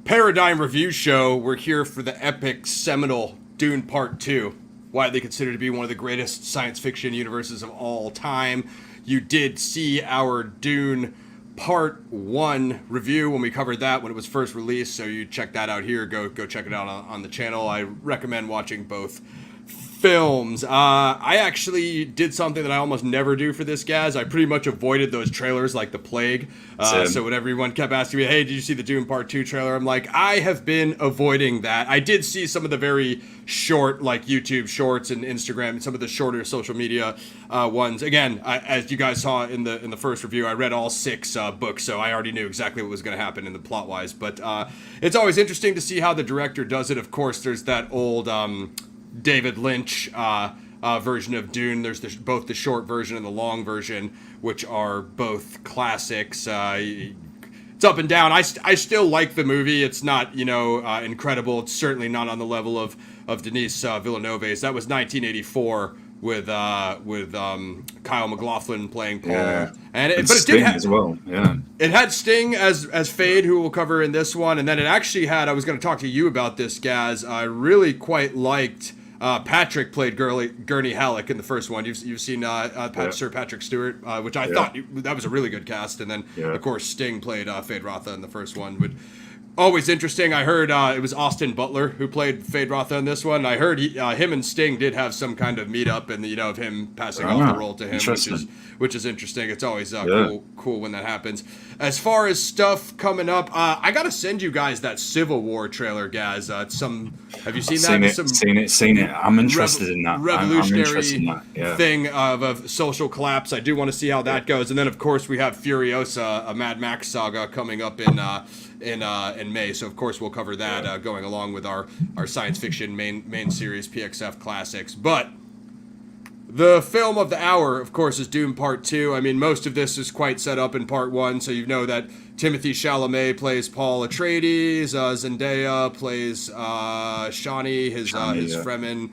Paradigm Review Show. We're here for the epic, seminal Dune Part 2, widely considered to be one of the greatest science fiction universes of all time. You did see our Dune Part 1 review when we covered that when it was first released, so you check that out here. Go check it out on the channel. I recommend watching both films. I actually did something that I almost never do for this, Gaz. I pretty much avoided those trailers like the plague. So when everyone kept asking me, hey, did you see the Dune Part 2 trailer? I'm like, I have been avoiding that. I did see some of the very short, like YouTube shorts and Instagram, and some of the shorter social media ones. Again, as you guys saw in the first review, I read all 6 books, so I already knew exactly what was going to happen in the plot-wise. But it's always interesting to see how the director does it. Of course, there's that old David Lynch version of Dune. There's both the short version and the long version, which are both classics. It's up and down. I still like the movie. It's not, incredible. It's certainly not on the level of Denis Villeneuve's. That was 1984 with Kyle MacLachlan playing Paul. Yeah. And but it did as well. Yeah. It had Sting as Fade, who we'll cover in this one, and then it actually had. I was going to talk to you about this, Gaz. I really quite liked. Patrick played Gurney Halleck in the first one. You've seen Sir Patrick Stewart, which I thought that was a really good cast. And then, of course, Sting played Fade Rotha in the first one. But always interesting. I heard it was Austin Butler who played Fade Rotha in this one. I heard him and Sting did have some kind of meetup, and of him passing off the role to him, which is interesting. It's always cool when that happens. As far as stuff coming up, I gotta send you guys that Civil War trailer, Gaz. Have you seen that? Seen it. I'm interested in that. Revolutionary thing of social collapse. I do want to see how that goes. And then, of course, we have Furiosa, a Mad Max saga coming up in May. So, of course, we'll cover that going along with our science fiction main series PXF classics. But the film of the hour, of course, is Dune Part 2. I mean, most of this is quite set up in Part 1, so you know that Timothée Chalamet plays Paul Atreides, Zendaya plays Shani, his Fremen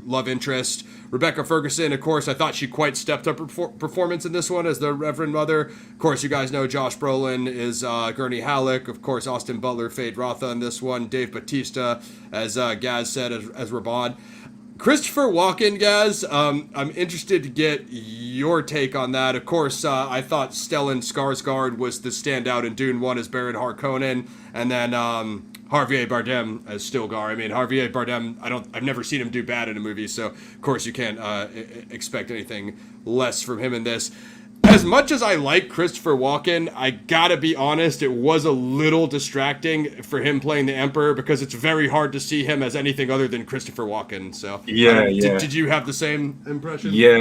love interest. Rebecca Ferguson, of course, I thought she quite stepped up her performance in this one as the Reverend Mother. Of course, you guys know Josh Brolin is Gurney Halleck. Of course, Austin Butler, Fade Rotha in this one. Dave Bautista, as Gaz said, as Rabban. Christopher Walken, Gaz, I'm interested to get your take on that. Of course, I thought Stellan Skarsgård was the standout in Dune 1 as Baron Harkonnen, and then Javier Bardem as Stilgar. I mean, Javier Bardem, I've never seen him do bad in a movie, so of course you can't expect anything less from him in this. As much as I like Christopher Walken, I gotta be honest, it was a little distracting for him playing the Emperor because it's very hard to see him as anything other than Christopher Walken. So did you have the same impression? Yeah.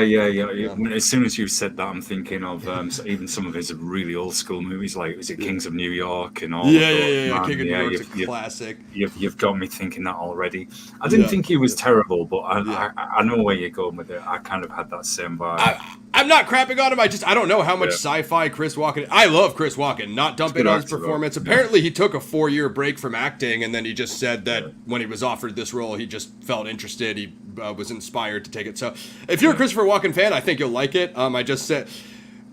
As soon as you said that, I'm thinking of even some of his really old school movies, like was it Kings of New York and all. King of New York's a classic. You've got me thinking that already. I didn't think he was terrible, but I know where you're going with it. I kind of had that same vibe. I'm not crapping on him. I don't know how much sci-fi Chris Walken. I love Chris Walken. Not dumping on his performance. Apparently, he took a 4-year break from acting, and then he just said that when he was offered this role, he just felt interested. He was inspired to take it. So, if you're a Christopher Walken fan, I think you'll like it. I just said.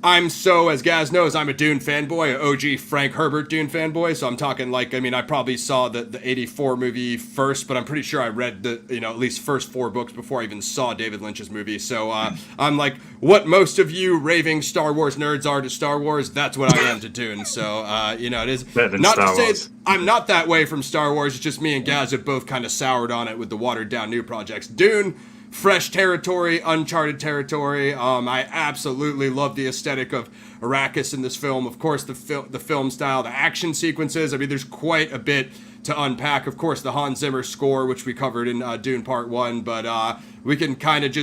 As Gaz knows, I'm a Dune fanboy, an OG Frank Herbert Dune fanboy, so I'm talking I probably saw the 84 movie first, but I'm pretty sure I read the, at least first 4 books before I even saw David Lynch's movie, so I'm like, what most of you raving Star Wars nerds are to Star Wars, that's what I am to Dune, so, it is, not to say I'm not that way from Star Wars, it's just me and Gaz have both kind of soured on it with the watered down new projects. Dune, fresh territory, uncharted territory. I absolutely love the aesthetic of Arrakis in this film. Of course, the film style, the action sequences. I mean, there's quite a bit to unpack. Of course, the Hans Zimmer score, which we covered in Dune Part 1. But we can kind of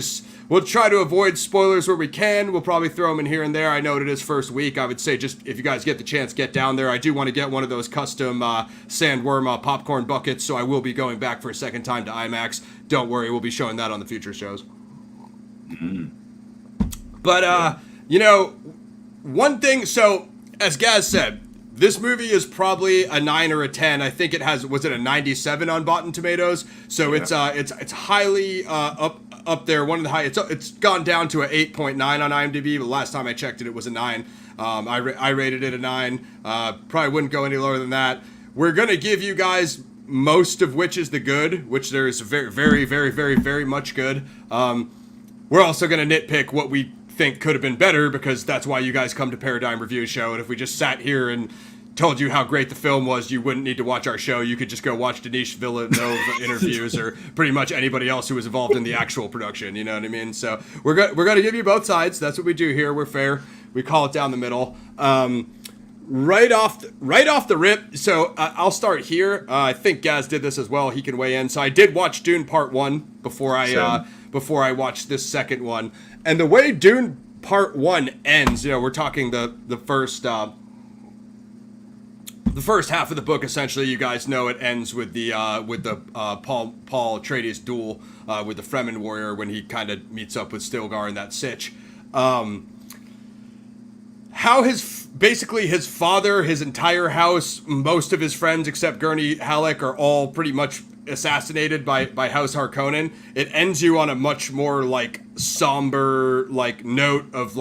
we'll try to avoid spoilers where we can. We'll probably throw them in here and there. I know it is first week. I would say just if you guys get the chance, get down there. I do want to get one of those custom sandworm popcorn buckets, so I will be going back for a second time to IMAX. Don't worry, we'll be showing that on the future shows. But, one thing, so as Gaz said, this movie is probably a 9 or a 10. I think it was it a 97 on Rotten Tomatoes? So it's highly up there. One of the high. It's gone down to a 8.9 on IMDb, but last time I checked it, it was a 9. I rated it a 9. Probably wouldn't go any lower than that. we're gonna give you guys most of which is the good, which there is very, very, very, very, very much good. We're also gonna nitpick what we think could have been better, because that's why you guys come to Paradigm Review Show. And if we just sat here and told you how great the film was, you wouldn't need to watch our show. You could just go watch Denis Villeneuve interviews or pretty much anybody else who was involved in the actual production. You know what I mean? So we're going to give you both sides. That's what we do here. We're fair. We call it down the middle. Right off the rip. So I'll start here. I think Gaz did this as well. He can weigh in. So I did watch Dune Part 1 before I watched this second one. And the way Dune Part 1 ends, we're talking the first half of the book. Essentially, you guys know it ends with the Paul Atreides duel with the Fremen warrior when he kind of meets up with Stilgar and that sitch. How basically his father, his entire house, most of his friends except Gurney Halleck are all pretty much assassinated by House Harkonnen. It ends you on a much more somber note of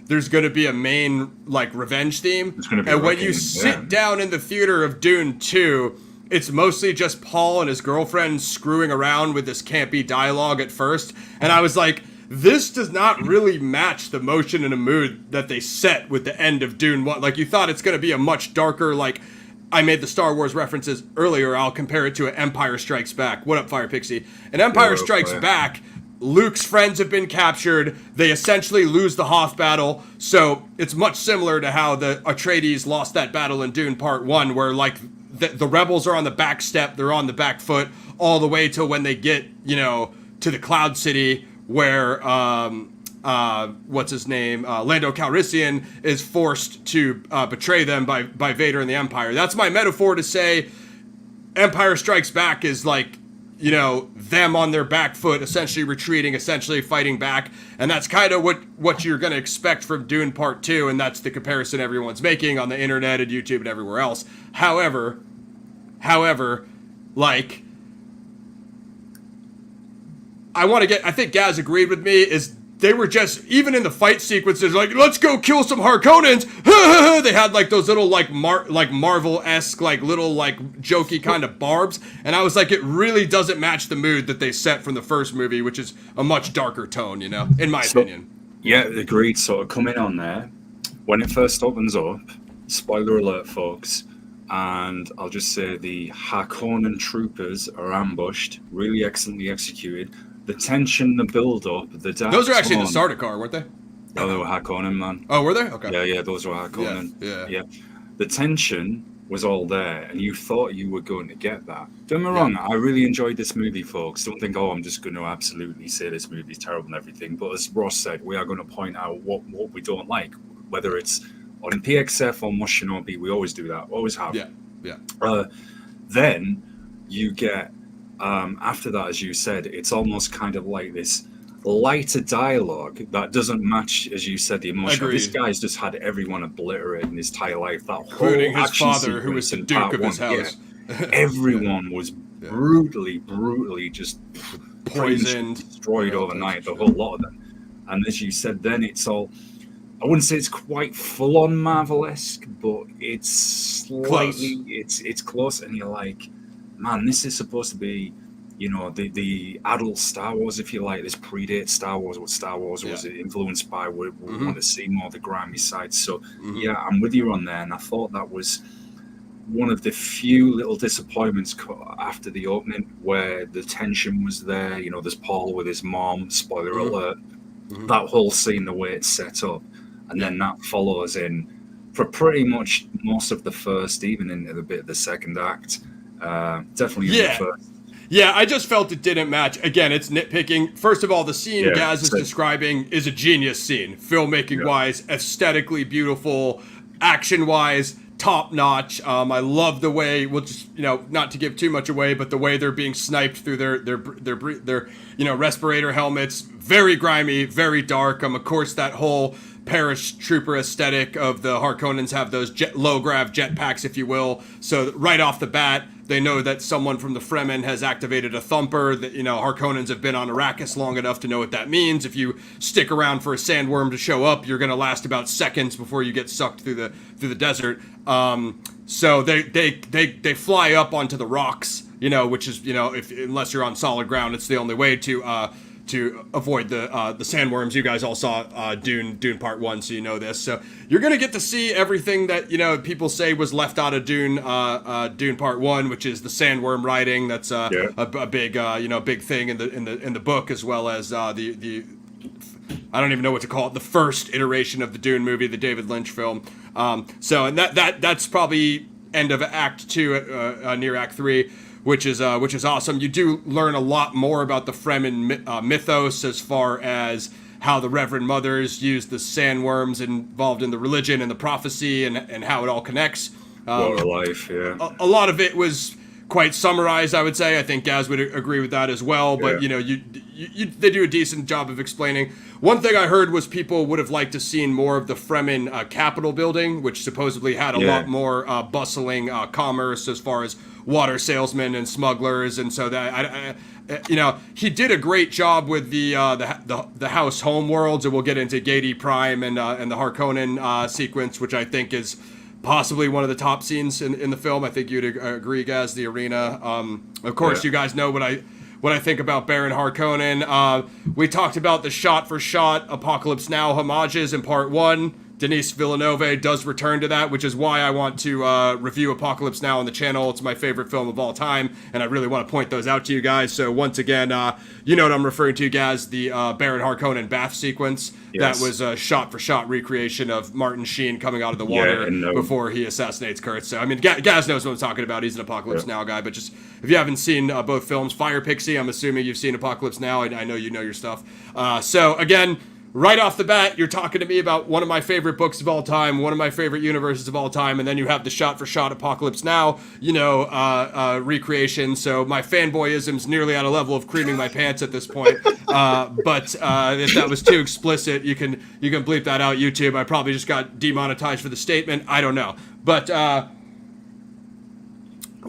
there's going to be a main revenge theme. And when you sit down in the theater of Dune 2, it's mostly just Paul and his girlfriend screwing around with this campy dialogue at first. And I was like, this does not really match the motion and the mood that they set with the end of Dune 1. You thought it's going to be a much darker, I made the Star Wars references earlier. I'll compare it to an Empire Strikes Back. What up, Fire Pixie? An Empire Strikes Back, Luke's friends have been captured. They essentially lose the Hoth battle. So it's much similar to how the Atreides lost that battle in Dune Part 1, where the rebels are on the back step, they're on the back foot, all the way till when they get, to the Cloud City, where what's his name, Lando Calrissian is forced to betray them by Vader and the Empire. That's my metaphor to say Empire Strikes Back is them on their back foot, essentially retreating, essentially fighting back. And that's kind of what you're going to expect from Dune Part 2, and that's the comparison everyone's making on the internet and YouTube and everywhere else. However, I think Gaz agreed with me, is they were just, even in the fight sequences, let's go kill some Harkonnens. They had those little Marvel-esque little jokey kind of barbs, and I was like, it really doesn't match the mood that they set from the first movie, which is a much darker tone, in my opinion. Yeah, agreed. Sort of coming on there, when it first opens up, spoiler alert, folks, and I'll just say the Harkonnen troopers are ambushed, really excellently executed. The tension, the build-up, the dark those are actually tone. the Sardaukar, weren't they? Oh, they were Harkonnen, man. Oh, were they? Okay. Yeah, those were Harkonnen. Yeah. The tension was all there, and you thought you were going to get that. Don't get me wrong, I really enjoyed this movie, folks. Don't think, I'm just going to absolutely say this movie's terrible and everything. But as Ross said, we are going to point out what we don't like, whether it's on PXF or Must Shinobi. We always do that, always have. Yeah. Then you get, after that, as you said, it's almost kind of like this lighter dialogue that doesn't match, as you said, the emotion. Agreed. This guy's just had everyone obliterated in his entire life. That including whole his father, who was the Duke of his house. Yeah. Everyone was brutally just poisoned, destroyed overnight. The whole lot of them. And as you said, then it's all, I wouldn't say it's quite full-on Marvel-esque, but it's slightly, it's close, and you're like, man, this is supposed to be, the adult Star Wars, if you like. This predates Star Wars. What Star Wars was it influenced by? We want to see more of the grimy side. So, yeah, I'm with you on there. And I thought that was one of the few little disappointments after the opening where the tension was there. There's Paul with his mom, spoiler alert. That whole scene, the way it's set up. And then that follows in for pretty much most of the first, even into the bit of the second act. Definitely in the first. Yeah, I just felt it didn't match. Again, it's nitpicking. First of all, the scene Gaz is describing is a genius scene. Filmmaking-wise, aesthetically beautiful, action-wise, top-notch. I love the way, we'll just, not to give too much away, but the way they're being sniped through their respirator helmets. Very grimy, very dark. Of course, that whole paratrooper aesthetic of the Harkonnens have those low-grav jetpacks, if you will. So right off the bat, they know that someone from the Fremen has activated a thumper. That Harkonnens have been on Arrakis long enough to know what that means. If you stick around for a sandworm to show up, you're going to last about seconds before you get sucked through the desert. So they fly up onto the rocks, which is, unless you're on solid ground, it's the only way to avoid the sandworms. You guys all saw Dune Part 1, so you know this. So you're going to get to see everything that, people say was left out of Dune Part 1, which is the sandworm riding. That's a big, big thing in the book, as well as the I don't even know what to call it, the first iteration of the Dune movie, the David Lynch film. And that's probably end of Act 2, near Act 3. Which is awesome. You do learn a lot more about the Fremen mythos, as far as how the Reverend Mothers used the sandworms involved in the religion and the prophecy, and how it all connects. What a life, yeah. A lot of it was quite summarized, I would say. I think Gaz would agree with that as well. But they do a decent job of explaining. One thing I heard was people would have liked to seen more of the Fremen Capitol building, which supposedly had a lot more bustling commerce, as far as water salesmen and smugglers, and so that he did a great job with the House homeworlds, and we'll get into Gady Prime and the Harkonnen sequence, which I think is possibly one of the top scenes in the film. I think you'd agree, Gaz, the arena. Of course, you guys know what I think about Baron Harkonnen. We talked about the shot-for-shot Apocalypse Now homages in Part 1. Denis Villeneuve does return to that, which is why I want to review Apocalypse Now on the channel. It's my favorite film of all time, and I really want to point those out to you guys. So once again, you know what I'm referring to, Gaz, the Baron Harkonnen bath sequence. Yes. That was a shot-for-shot recreation of Martin Sheen coming out of the water before he assassinates Kurtz. So, I mean, Gaz knows what I'm talking about. He's an Apocalypse Now guy, but just if you haven't seen both films, Fire Pixie, I'm assuming you've seen Apocalypse Now. I know you know your stuff. So, again, right off the bat, you're talking to me about one of my favorite books of all time, one of my favorite universes of all time, and then you have the shot-for-shot Apocalypse Now, recreation. So my fanboyism's nearly at a level of creaming my pants at this point. But if that was too explicit, you can bleep that out, YouTube. I probably just got demonetized for the statement. I don't know. But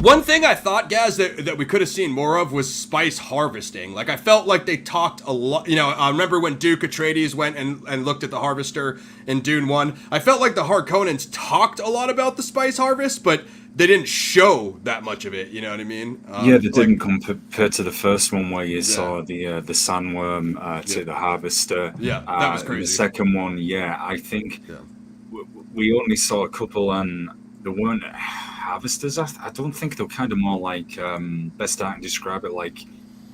one thing I thought, Gaz, that we could have seen more of was spice harvesting. Like, I felt like they talked a lot. I remember when Duke Atreides went and looked at the harvester in Dune 1. I felt like the Harkonnens talked a lot about the spice harvest, but they didn't show that much of it. You know what I mean? They didn't compared to the first one where you saw the sandworm to the harvester. Yeah, that was crazy. The second one, I think we only saw a couple, and there weren't harvesters. I don't think they're kind of more like best I can describe it, like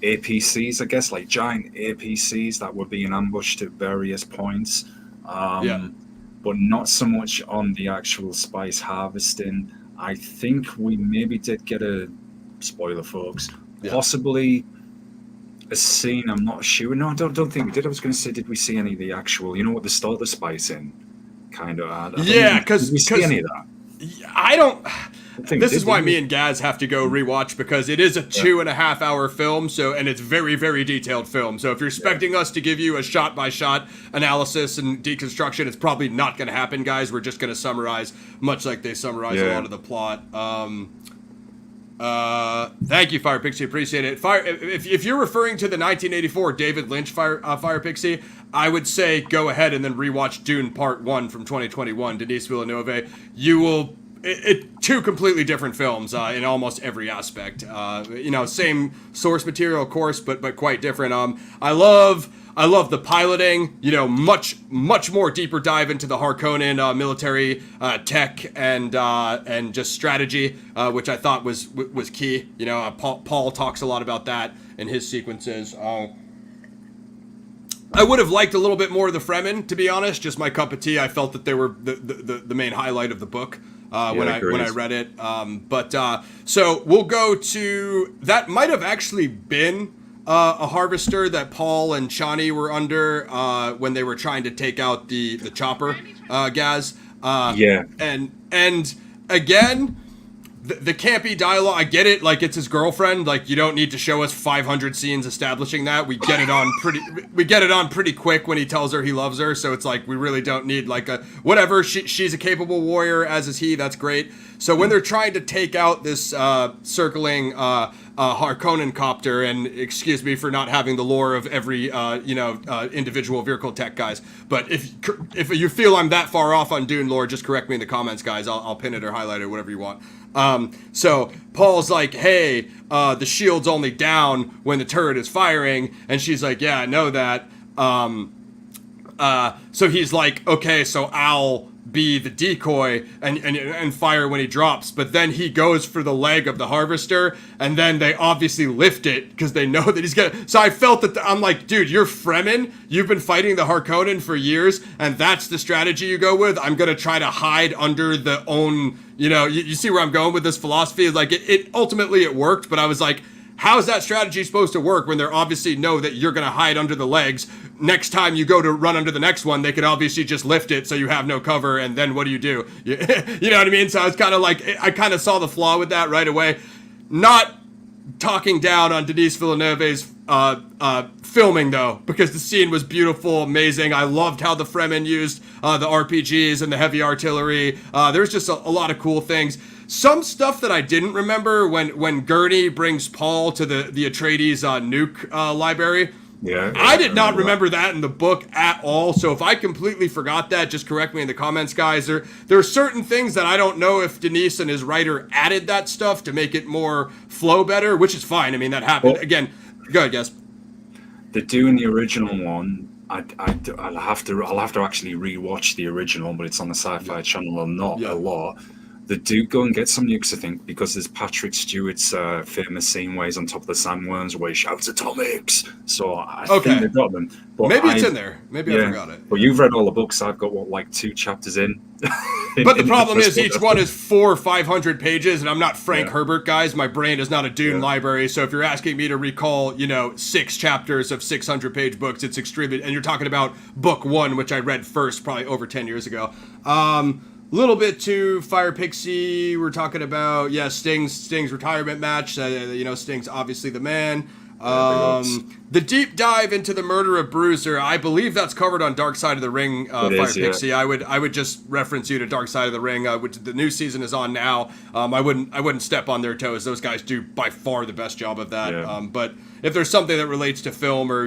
APCs, I guess, like giant APCs that were being ambushed at various points. But not so much on the actual spice harvesting. I think we maybe did get a spoiler, folks. Possibly a scene. I'm not sure. No, I don't think we did. I was going to say, did we see any of the actual? What they store the spice in? Kind of. Because we see any of that? I don't. This is why me and Gaz have to go rewatch, because it is a 2.5 hour film, and it's very, very detailed film. So if you're expecting us to give you a shot by shot analysis and deconstruction, it's probably not going to happen, guys. We're just going to summarize, much like they summarize a lot of the plot. Thank you, Fire Pixie. Appreciate it. If you're referring to the 1984 David Lynch Fire Pixie, I would say go ahead and then rewatch Dune Part 1 from 2021, Denis Villeneuve. You will. Two completely different films in almost every aspect. Same source material, of course, but quite different. I love the piloting. Much more deeper dive into the Harkonnen military tech and just strategy, which I thought was key. Paul talks a lot about that in his sequences. I would have liked a little bit more of the Fremen, to be honest. Just my cup of tea. I felt that they were the main highlight of the book. When I read it, so we'll go to that. Might have actually been a harvester that Paul and Chani were under when they were trying to take out the chopper, Gaz. And again, the campy dialogue, I get it. Like, it's his girlfriend. Like, you don't need to show us 500 scenes establishing that. We get it on pretty quick when he tells her he loves her. So it's like, we really don't need like a whatever. She's a capable warrior, as is he. That's great. So when they're trying to take out this circling Harkonnen copter, and excuse me for not having the lore of every individual vehicle tech, guys, but if you feel I'm that far off on Dune lore, just correct me in the comments, guys. I'll pin it or highlight it, whatever you want. So Paul's like, hey, the shield's only down when the turret is firing, and she's like, yeah, I know that. So he's like, okay, so I'll be the decoy and fire when he drops, but then he goes for the leg of the harvester, and then they obviously lift it because they know that he's gonna. So I felt that I'm like, dude, you're Fremen, you've been fighting the Harkonnen for years, and that's the strategy you go with. I'm gonna try to hide under the own, you see where I'm going with this philosophy. Like it ultimately it worked, but I was like, how is that strategy supposed to work when they obviously know that you're going to hide under the legs? Next time you go to run under the next one, they could obviously just lift it so you have no cover, and then what do? You know what I mean? So I was kind of like, I kind of saw the flaw with that right away. Not talking down on Denis Villeneuve's filming, though, because the scene was beautiful, amazing. I loved how the Fremen used the RPGs and the heavy artillery. There's just a lot of cool things. Some stuff that I didn't remember when Gurney brings Paul to the Atreides nuke library. Yeah, I did not remember that in the book at all. So if I completely forgot that, just correct me in the comments, guys. There are certain things that I don't know if Denis and his writer added that stuff to make it more flow better, which is fine. I mean, that happened. Well, again, go ahead, guys. The Dune, the original one, I'll have to actually rewatch the original, but it's on the Sci-Fi Channel and not a lot. The Duke go and get some nukes, I think, because there's Patrick Stewart's famous scene where he's on top of the sandworms where he shouts atomics. So I think they've got them. But maybe it's in there. Maybe I forgot it. Well, you've read all the books. I've got, like 2 chapters in. But the problem is each one is 400 or 500 pages, and I'm not Frank Herbert, guys. My brain is not a Dune library. So if you're asking me to recall, 6 chapters of 600-page books, it's extremely... And you're talking about book 1, which I read first probably over 10 years ago. Little bit to Fire Pixie. We're talking about Sting's retirement match. Sting's obviously the man. The deep dive into the murder of Bruiser. I believe that's covered on Dark Side of the Ring. Fire Pixie. I would just reference you to Dark Side of the Ring, which the new season is on now. I wouldn't step on their toes. Those guys do by far the best job of that. But if there's something that relates to film, or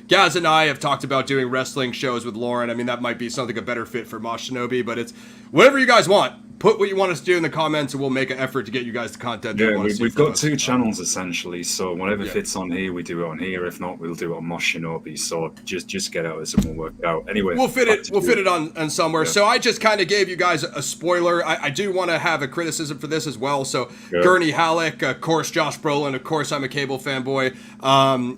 Gaz and I have talked about doing wrestling shows with Lauren. I mean, that might be something a better fit for Mosh Shinobi, but it's whatever you guys want. Put what you want us to do in the comments, and we'll make an effort to get you guys the content that you want to see. We've got 2 channels essentially, so whatever fits on here, we do it on here. If not, we'll do it on Mosh Shinobi. So just get out, and we'll work it out. Anyway, we'll fit it on somewhere. Yeah. So I just kind of gave you guys a spoiler. I do want to have a criticism for this as well. So Gurney Halleck, of course, Josh Brolin, of course, I'm a Cable fanboy.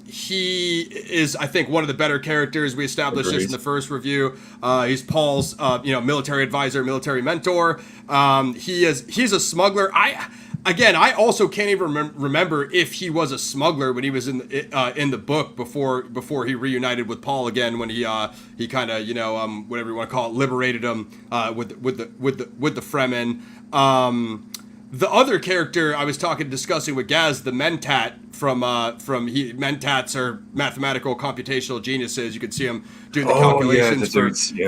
He is, I think, one of the better characters. We established this in the first review. He's Paul's, military advisor, military mentor. He's a smuggler. I also can't even remember if he was a smuggler when he was in the book before he reunited with Paul again, when he kind of whatever you want to call it, liberated him with the Fremen. The other character I was discussing with Gaz, the Mentat Mentats are mathematical computational geniuses. You could see him doing the calculations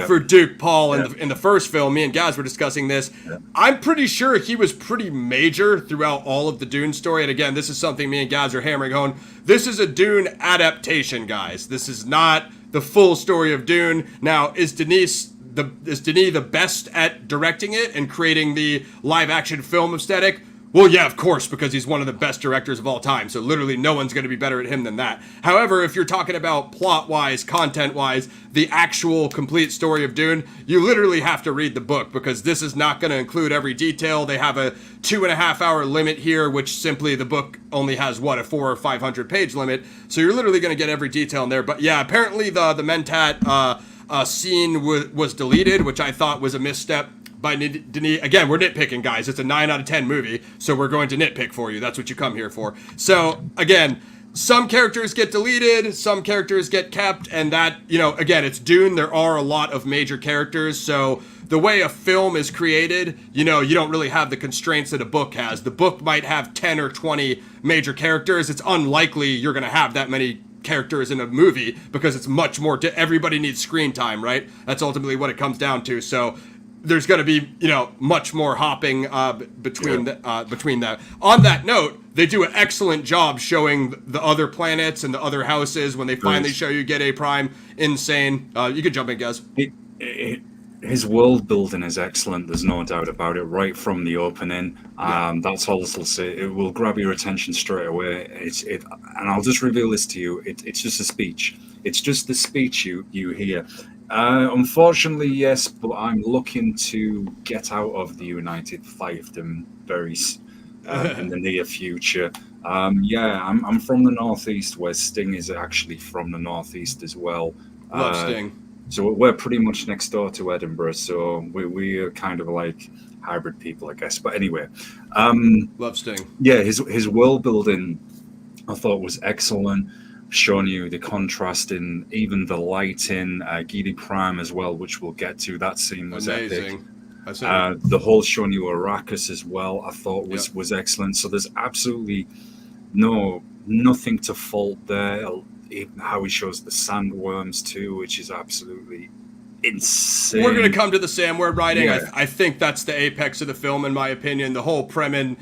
for Duke Paul in the first film. Me and Gaz were discussing this. Yeah. I'm pretty sure he was pretty major throughout all of the Dune story. And again, this is something me and Gaz are hammering home. This is a Dune adaptation, guys. This is not the full story of Dune. Now, is Denis the best at directing it and creating the live action film aesthetic? Well, yeah, of course, because he's one of the best directors of all time. So literally no one's going to be better at him than that. However, if you're talking about plot-wise, content-wise, the actual complete story of Dune, you literally have to read the book, because this is not going to include every detail. They have a 2.5-hour limit here, which simply the book only has, a 400 or 500 page limit. So you're literally going to get every detail in there. But yeah, apparently the Mentat scene was deleted, which I thought was a misstep by Denis. Again, we're nitpicking, guys. It's a 9 out of 10 movie, so we're going to nitpick for you. That's what you come here for. So, again, some characters get deleted, some characters get kept, and that, again, it's Dune. There are a lot of major characters, so the way a film is created, you don't really have the constraints that a book has. The book might have 10 or 20 major characters. It's unlikely you're going to have that many characters in a movie because it's much more, everybody needs screen time, right? That's ultimately what it comes down to. So there's going to be, much more hopping between that. On that note, they do an excellent job showing the other planets and the other houses when they finally show you Get A Prime. Insane. You can jump in, Gaz. His world building is excellent. There's no doubt about it. Right from the opening, that's all this will say. It will grab your attention straight away. And I'll just reveal this to you. It's just a speech. It's just the speech you hear. Unfortunately, yes, but I'm looking to get out of the United Fiefdom very in the near future. I'm from the Northeast, where Sting is actually from the Northeast as well. Love Sting. So we're pretty much next door to Edinburgh, so we are kind of like hybrid people, I guess. But anyway, love Sting. Yeah, his world building, I thought, was excellent. Showing you the contrast in even the lighting, Gidi Prime as well, which we'll get to. That scene was amazing. Epic. The whole showing you Arrakis as well, I thought was excellent. So there's absolutely nothing to fault there. Even how he shows the sandworms too, which is absolutely insane. We're going to come to the sandworm writing. Yeah. I think that's the apex of the film, in my opinion. The whole Fremen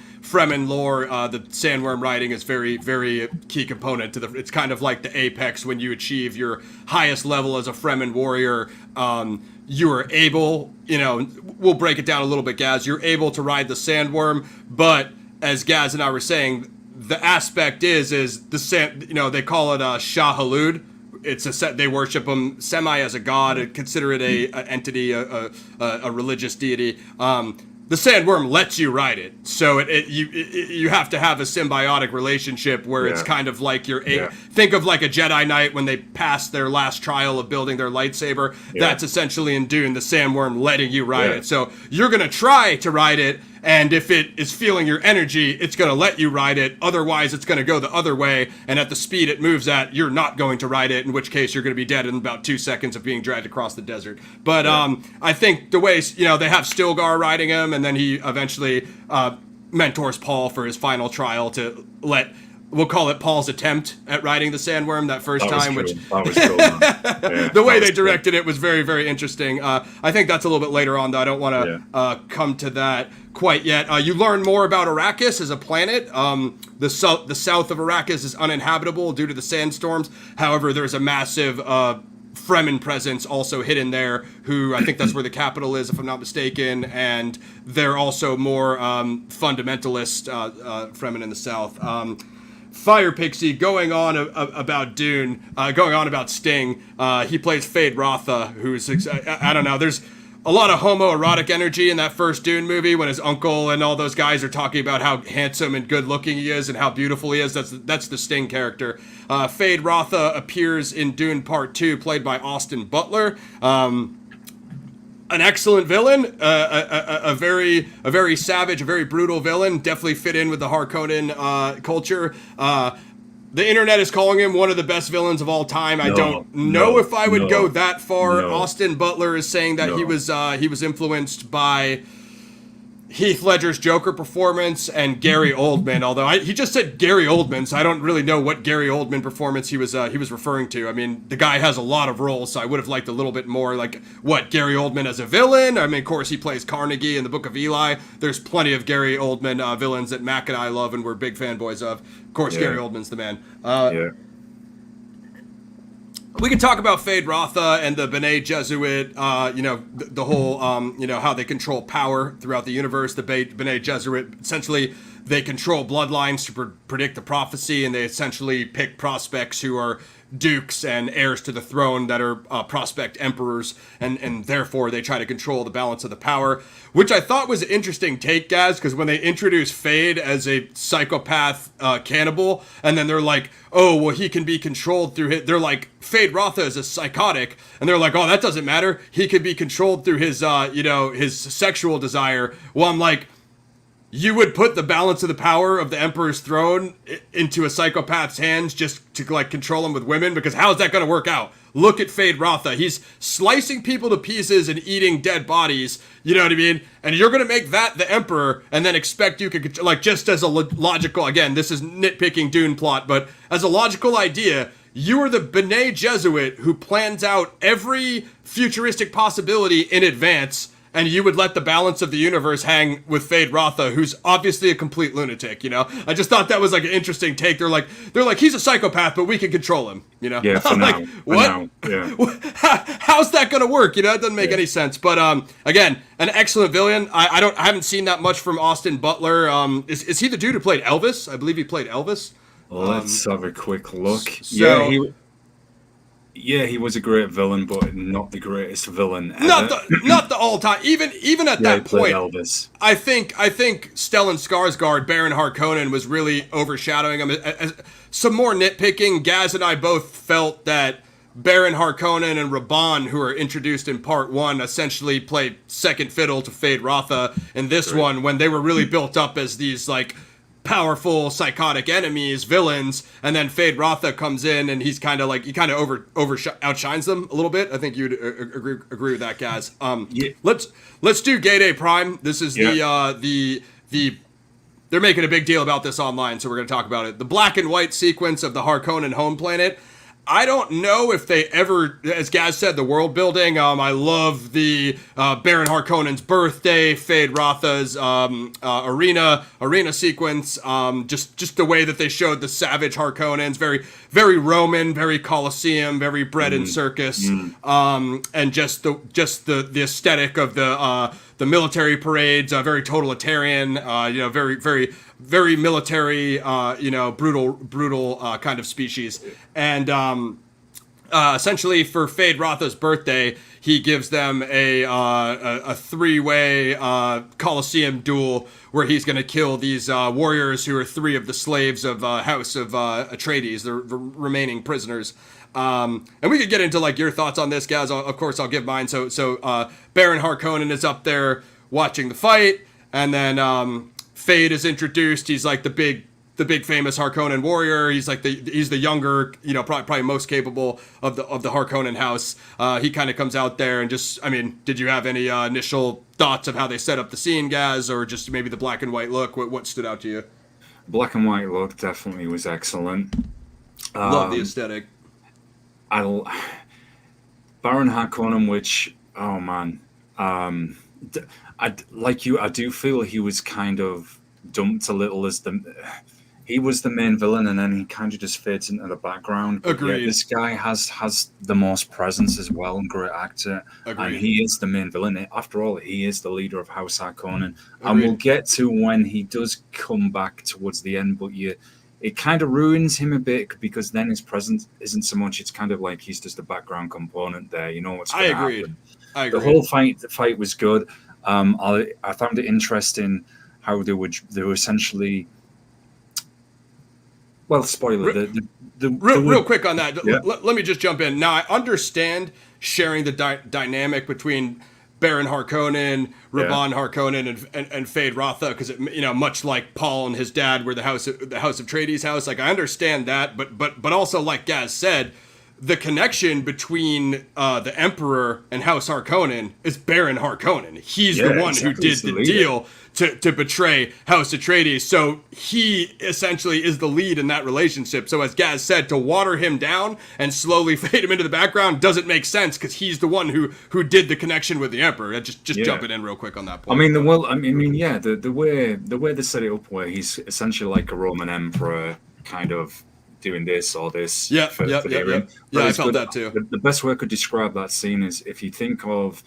lore, the sandworm writing is very, very key component to it's kind of like the apex when you achieve your highest level as a Fremen warrior. You are able, we'll break it down a little bit, Gaz. You're able to ride the sandworm, but as Gaz and I were saying, the aspect is the they call it Shah Halud. It's they worship him semi as a god and consider it a entity, a religious deity. The sandworm lets you ride it, so you have to have a symbiotic relationship where it's kind of like think of like a Jedi Knight when they pass their last trial of building their lightsaber. That's essentially in Dune, the sandworm letting you ride it. So you're gonna try to ride it. And if it is feeling your energy, it's going to let you ride it. Otherwise, it's going to go the other way. And at the speed it moves at, you're not going to ride it, in which case you're going to be dead in about 2 seconds of being dragged across the desert. But I think the way, they have Stilgar riding him, and then he eventually mentors Paul for his final trial to we'll call it Paul's attempt at riding the sandworm that first time. That was cool. The way they directed it was very, very interesting. I think that's a little bit later on, though. I don't want to come to that quite yet. You learn more about Arrakis as a planet. The south of Arrakis is uninhabitable due to the sandstorms. However, there's a massive Fremen presence also hidden there, who I think that's where the capital is, if I'm not mistaken, and they're also more fundamentalist Fremen in the south. Fire Pixie going on about Dune, going on about Sting. He plays Fade Rotha, who's, I don't know, there's a lot of homoerotic energy in that first Dune movie when his uncle and all those guys are talking about how handsome and good looking he is and how beautiful he is. That's the Sting character. Fade Rotha appears in Dune Part 2, played by Austin Butler. An excellent villain, a very savage, a very brutal villain. Definitely fit in with the Harkonnen culture. The internet is calling him one of the best villains of all time. I don't know if I would go that far. Austin Butler is saying that he was influenced by Heath Ledger's Joker performance and Gary Oldman, although he just said Gary Oldman, so I don't really know what Gary Oldman performance he was referring to. I mean, the guy has a lot of roles, so I would have liked a little bit more, like, what, Gary Oldman as a villain? I mean, of course, he plays Carnegie in the Book of Eli. There's plenty of Gary Oldman villains that Mac and I love and we're big fanboys of. Of course, Gary Oldman's the man. We can talk about Fade Rotha and the Bene Gesserit, the whole, how they control power throughout the universe. The Bene Gesserit, essentially, they control bloodlines to predict the prophecy, and they essentially pick prospects who are dukes and heirs to the throne that are prospect emperors, and therefore they try to control the balance of the power, which I thought was an interesting take, Gaz, because when they introduce Fade as a psychopath cannibal, and then they're like, oh, well, he can be controlled through they're like, Fade Rotha is a psychotic, and they're like, oh, that doesn't matter, he can be controlled through his, his sexual desire. Well, I'm like, you would put the balance of the power of the Emperor's throne into a psychopath's hands just to like control him with women? Because how's that going to work out? Look at Fade Rotha. He's slicing people to pieces and eating dead bodies. You know what I mean? And you're going to make that the Emperor and then expect you could, like, just as a logical, again, this is nitpicking Dune plot, but as a logical idea, you are the Bene Gesserit who plans out every futuristic possibility in advance, and you would let the balance of the universe hang with Fade Rotha, who's obviously a complete lunatic, you know? I just thought that was like an interesting take. They're like, he's a psychopath, but we can control him, you know? Yeah, for like, now. what? Now. Yeah. How's that gonna work? You know, it doesn't make any sense. But again, an excellent villain. I haven't seen that much from Austin Butler. Is he the dude who played Elvis? I believe he played Elvis. Let's have a quick look. So, he was a great villain, but not the greatest villain ever. Not the all time. Even at that point, Elvis. I think Stellan Skarsgård, Baron Harkonnen, was really overshadowing him. Some more nitpicking. Gaz and I both felt that Baron Harkonnen and Raban, who are introduced in part 1, essentially played second fiddle to Fade Rotha in this one, when they were really built up as these like powerful psychotic enemies, villains, and then Fade Rotha comes in and he's kind of like, he kind of outshines them a little bit. I think you'd agree with that, guys. Let's do Gay Day Prime. This is the they're making a big deal about this online, so we're going to talk about it. The black and white sequence of the Harkonnen home planet. I don't know if they ever, as Gaz said, the world building. I love the Baron Harkonnen's birthday, Fade Rotha's arena sequence. Just the way that they showed the savage Harkonnens, very very Roman, very Colosseum, very bread and circus, and just the aesthetic of the military parades, very totalitarian. Very military, brutal kind of species. And essentially for Fade Rotha's birthday, he gives them a three-way Colosseum duel where he's going to kill these warriors who are 3 of the slaves of House of Atreides, the remaining prisoners. And we could get into like your thoughts on this, guys. Of course, I'll give mine. So Baron Harkonnen is up there watching the fight, and then Fade is introduced. He's like the big famous Harkonnen warrior. He's like he's the younger, probably most capable of the Harkonnen house. He kind of comes out there and just, I mean, did you have any initial thoughts of how they set up the scene, Gaz, or just maybe the black and white look? What stood out to you? Black and white look definitely was excellent. Love the aesthetic. Baron Harkonnen, which, oh man, I do feel he was kind of dumped a little as he was the main villain, and then he kind of just fades into the background. Agreed. Yeah, this guy has the most presence as well, and great actor. Agreed. And he is the main villain. After all, he is the leader of House Harkonnen. Agreed. And we'll get to when he does come back towards the end, but it kind of ruins him a bit, because then his presence isn't so much. It's kind of like he's just a background component there. You know what's going to happen. I agree. The whole fight was good. I found it interesting how they were essentially. Well, spoiler. Real quick on that. Yeah. Let me just jump in. Now, I understand sharing the dynamic between Baron Harkonnen, Raban Harkonnen, and Fade Rotha, because much like Paul and his dad were the House of Atreides house. Like, I understand that, but also, like Gaz said, the connection between the Emperor and House Harkonnen is Baron Harkonnen. He's the one who did the deal to betray House Atreides. So he essentially is the lead in that relationship. So as Gaz said, to water him down and slowly fade him into the background doesn't make sense, because he's the one who did the connection with the Emperor. Just jumping in real quick on that point. The way they set it up, where he's essentially like a Roman emperor, kind of doing this or this. Yeah, I felt that too. The best way I could describe that scene is if you think of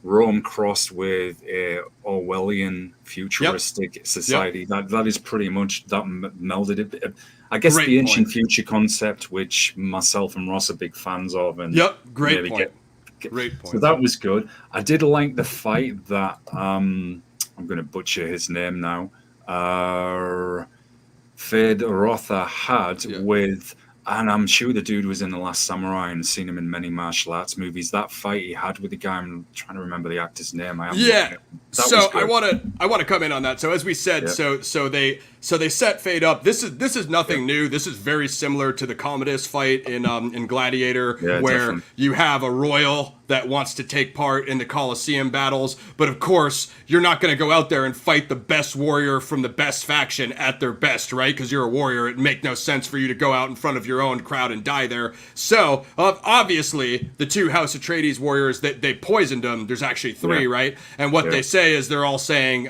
Rome crossed with a Orwellian futuristic society. That is pretty much that melded it. I guess the ancient future concept, which myself and Ross are big fans of, and great point. Great point. So that was good. I did like the fight that I'm going to butcher his name now. Fade Rotha had with And I'm sure the dude was in The Last Samurai and seen him in many martial arts movies. That fight he had with the guy, I'm trying to remember the actor's name. Yeah. So I want to come in on that. So as we said, Yeah. so they set Fade up. This is nothing new. This is very similar to the Commodus fight in Gladiator, Yeah, where definitely. you have a royal that wants to take part in the Colosseum battles, but of course you're not going to go out there and fight the best warrior from the best faction at their best, right? Because you're a warrior. It make no sense for you to go out in front of your own crowd and die there. So obviously the two House Atreides warriors that they poisoned them. There's actually three, right? And what they say is they're all saying,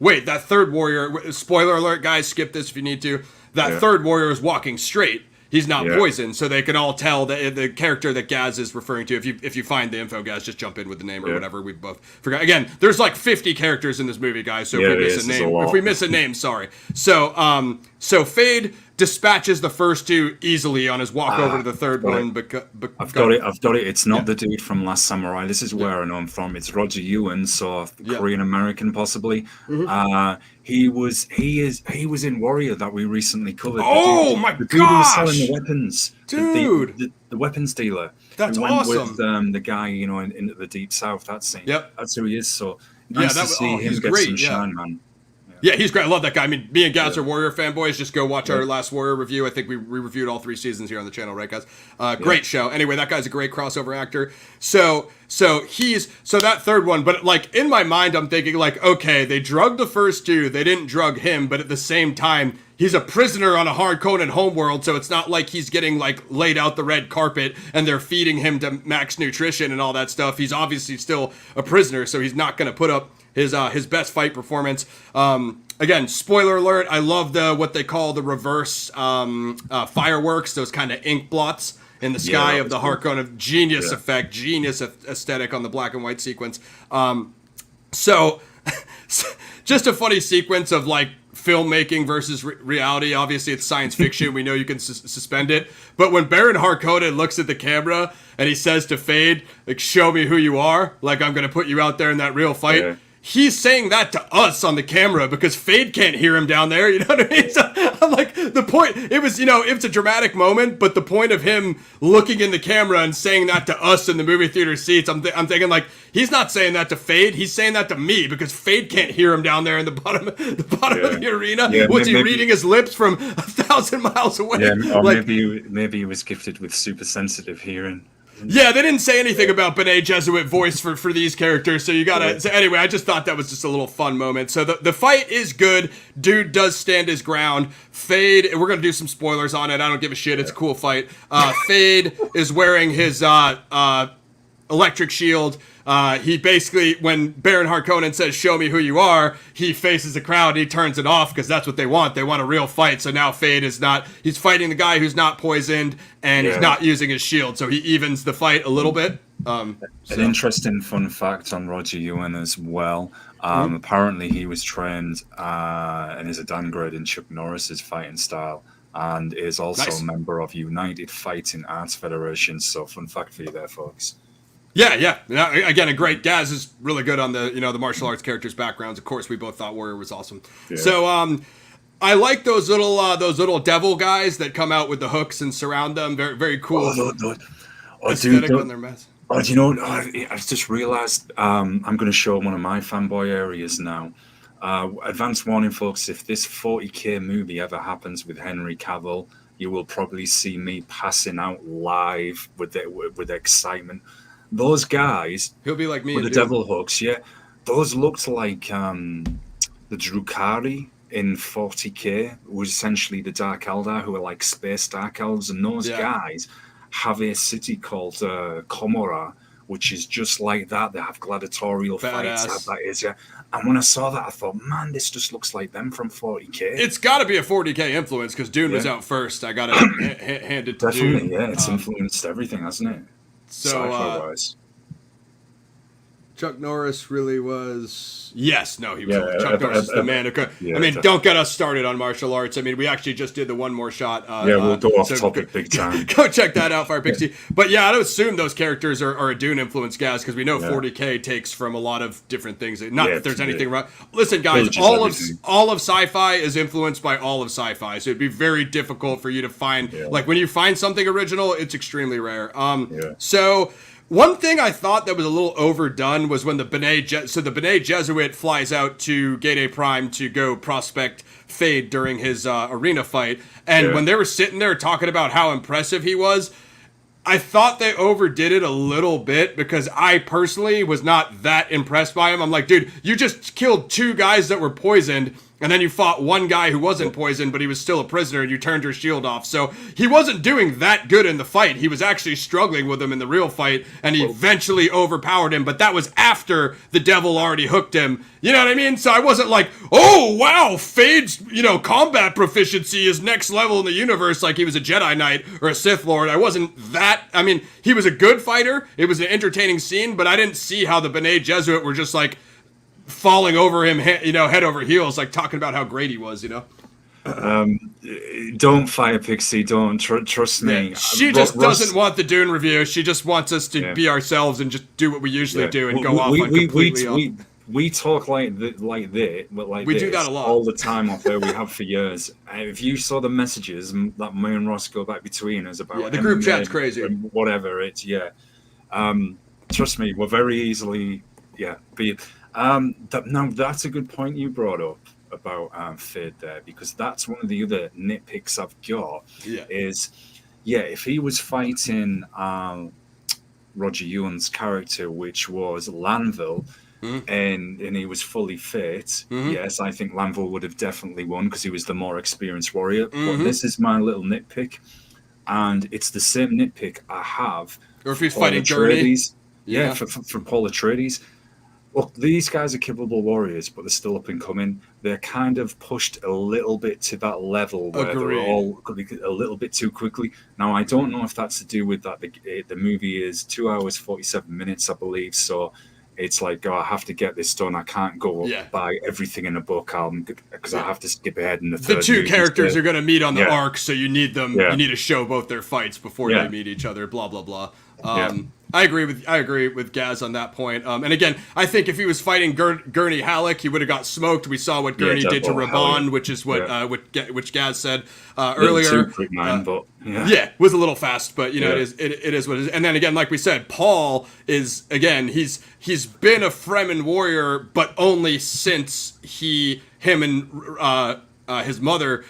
wait, that third warrior, spoiler alert, guys, skip this if you need to. That third warrior is walking straight. He's not poisoned, so they can all tell that the character that Gaz is referring to. If you find the info, Gaz, just jump in with the name or whatever. We both forgot. Again, there's like 50 characters in this movie, guys. So if we miss a name, sorry. So Fade dispatches the first two easily on his walk over to the third one. I've got it. It's not the dude from Last Samurai. This is where I know him from. It's Roger Ewan, so Korean American possibly. He was in Warrior that we recently covered. Oh my gosh! The dude who was selling the weapons, dude, the weapons dealer. That's who went awesome. With the guy, in the Deep South. That scene. Yep, that's who he is. So nice to see him get some shine, man. Yeah, he's great. I love that guy. I mean, me and Gaz are Warrior fanboys. Just go watch our last Warrior review. I think we reviewed all 3 seasons here on the channel, right, guys? Great show. Anyway, that guy's a great crossover actor. So that third one, but like in my mind, I'm thinking like, okay, they drugged the first two. They didn't drug him, but at the same time, he's a prisoner on a Harkonnen homeworld, so it's not like he's getting like laid out the red carpet and they're feeding him to max nutrition and all that stuff. He's obviously still a prisoner, so he's not going to put up his best fight performance. Again, spoiler alert, I love what they call the reverse fireworks, those kind of ink blots in the sky of the Harkonnen. Genius effect, genius aesthetic on the black and white sequence. So just a funny sequence of like filmmaking versus reality. Obviously, it's science fiction. We know you can suspend it. But when Baron Harkonnen looks at the camera and he says to Fade, like, show me who you are, like I'm going to put you out there in that real fight. Yeah. He's saying that to us on the camera because Fade can't hear him down there. You know what I mean? So I'm like, the point, it was a dramatic moment, but the point of him looking in the camera and saying that to us in the movie theater seats, I'm thinking like, he's not saying that to Fade. He's saying that to me because Fade can't hear him down there in the bottom of the arena. Yeah, was he reading his lips from 1,000 miles away? Yeah, or like, maybe he was gifted with super sensitive hearing. Yeah, they didn't say anything about Bene Gesserit voice for these characters, so you gotta... So anyway, I just thought that was just a little fun moment. So the fight is good. Dude does stand his ground. Fade, we're gonna do some spoilers on it. I don't give a shit. It's a cool fight. Fade is wearing his electric shield. He basically, when Baron Harkonnen says, show me who you are, he faces the crowd and he turns it off because that's what they want. They want a real fight. So now Fade is he's fighting the guy who's not poisoned and he's not using his shield. So he evens the fight a little bit. An interesting fun fact on Roger Ewan as well. Apparently he was trained and is a downgrade in Chuck Norris's fighting style and is also a member of United Fighting Arts Federation. So fun fact for you there, folks. Yeah. Again, a great. Gaz is really good on the martial arts characters' backgrounds. Of course, we both thought Warrior was awesome. Yeah. So I like those little devil guys that come out with the hooks and surround them. Very very cool. Aesthetic on their mess. Oh, do you know? I just realized I'm going to show one of my fanboy areas now. Advance warning, folks: if this 40K movie ever happens with Henry Cavill, you will probably see me passing out live with excitement. Those guys, he'll be like me with the devil hooks. Yeah, those looked like the Drukhari in 40K, was essentially the Dark Eldar, who are like space Dark Elves, and those guys have a city called Komora, which is just like that. They have gladiatorial fights. And when I saw that, I thought, man, this just looks like them from 40K. It's got to be a 40K influence because Dune was out first. I got to hand it to Dune. Definitely, yeah. It's influenced everything, hasn't it? So, Chuck Norris really was. Yes, no, he was. Yeah, Chuck Norris is the man who could. I mean, don't get us started on martial arts. I mean, we actually just did the one more shot. We'll go off topic big time. Go check that out, Fire Pixie. But yeah, I'd assume those characters are a Dune influence, guys, because we know 40K takes from a lot of different things. Not that there's anything wrong. Listen, guys, all of sci-fi is influenced by all of sci-fi, so it'd be very difficult for you to find. Like when you find something original, it's extremely rare. So. One thing I thought that was a little overdone was when the Bene Gesserit flies out to Gate A Prime to go prospect Fade during his arena fight, and when they were sitting there talking about how impressive he was, I thought they overdid it a little bit because I personally was not that impressed by him. I'm like, dude, you just killed 2 guys that were poisoned, and then you fought one guy who wasn't poisoned, but he was still a prisoner, and you turned your shield off. So he wasn't doing that good in the fight. He was actually struggling with him in the real fight, and he eventually overpowered him, but that was after the devil already hooked him. You know what I mean? So I wasn't like, oh, wow, Fade's, combat proficiency is next level in the universe, like he was a Jedi Knight or a Sith Lord. I wasn't that. I mean, he was a good fighter. It was an entertaining scene, but I didn't see how the Bene Gesserit were just like, falling over him, head over heels, like talking about how great he was, Don't, Fire Pixie, don't. Trust me. Yeah. She just doesn't want the Dune review. She just wants us to be ourselves and just do what we usually do and go off on completely. We talk like this, we do that a lot all the time off there. We have for years. If you saw the messages that me and Ross go back between us about the group chat's crazy. Whatever it's trust me, we're very easily Now that's a good point you brought up about Fade there, because that's one of the other nitpicks I've got. If he was fighting Roger Ewan's character, which was Lanville, and he was fully fit, yes, I think Lanville would have definitely won because he was the more experienced warrior. But this is my little nitpick, and it's the same nitpick I have. Or if he's fighting Gurney. For Paul Atreides. Look, these guys are capable warriors, but they're still up and coming. They're kind of pushed a little bit to that level where they're all a little bit too quickly. Now, I don't know if that's to do with that. The movie is 2 hours, 47 minutes, I believe. So it's like, I have to get this done. I can't go buy everything in a book because I have to skip ahead in the third. The 2 characters are going to meet on the arc, so you need them. You need to show both their fights before they meet each other. Blah blah blah. I agree with Gaz on that point. And again, I think if he was fighting Gurney Halleck, he would have got smoked. We saw what Gurney did to Raban, which is which Gaz said earlier. Too quick, man, but was a little fast, but it is what it is. And then again, like we said, Paul is he's been a Fremen warrior, but only since him and his mother,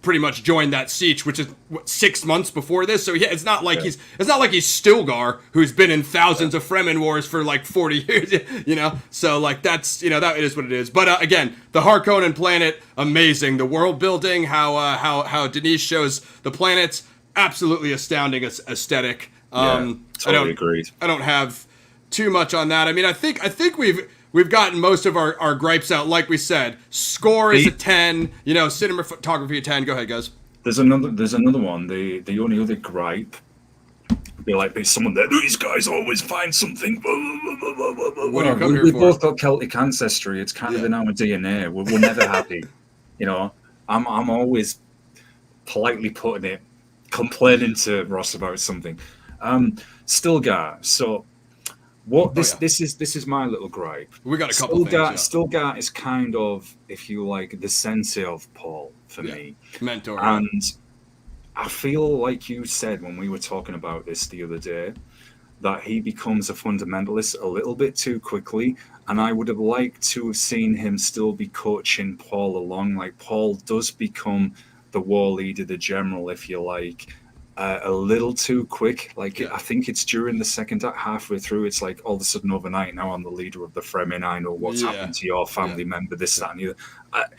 pretty much joined that siege, which is 6 months before this. So it's not like he's Stilgar, who's been in thousands of Fremen wars for like 40 years, So like that's that is what it is. But again, the Harkonnen planet, amazing. The world building, how Denis shows the planets, absolutely astounding aesthetic. Totally agreed. I don't have too much on that. I mean, I think we've gotten most of our gripes out. Like we said, score is a 10. Cinematography a 10. Go ahead, guys. There's another one. The only other gripe be like, there's someone there. These guys always find something. What do you come here we for? both got Celtic ancestry. It's kind of in our DNA. We're never happy. I'm always politely putting it, complaining to Ross about something. Stilgar. So. This is my little gripe. We got a couple things. Stilgar is kind of, if you like, the sensei of Paul for me. Mentor. And I feel like you said when we were talking about this the other day, that he becomes a fundamentalist a little bit too quickly. And I would have liked to have seen him still be coaching Paul along. Like Paul does become the war leader, the general, if you like. A little too quick. I think it's during the second act, halfway through, it's like all of a sudden overnight, now I'm the leader of the Fremen, I know what's happened to your family member, this, that, and the other.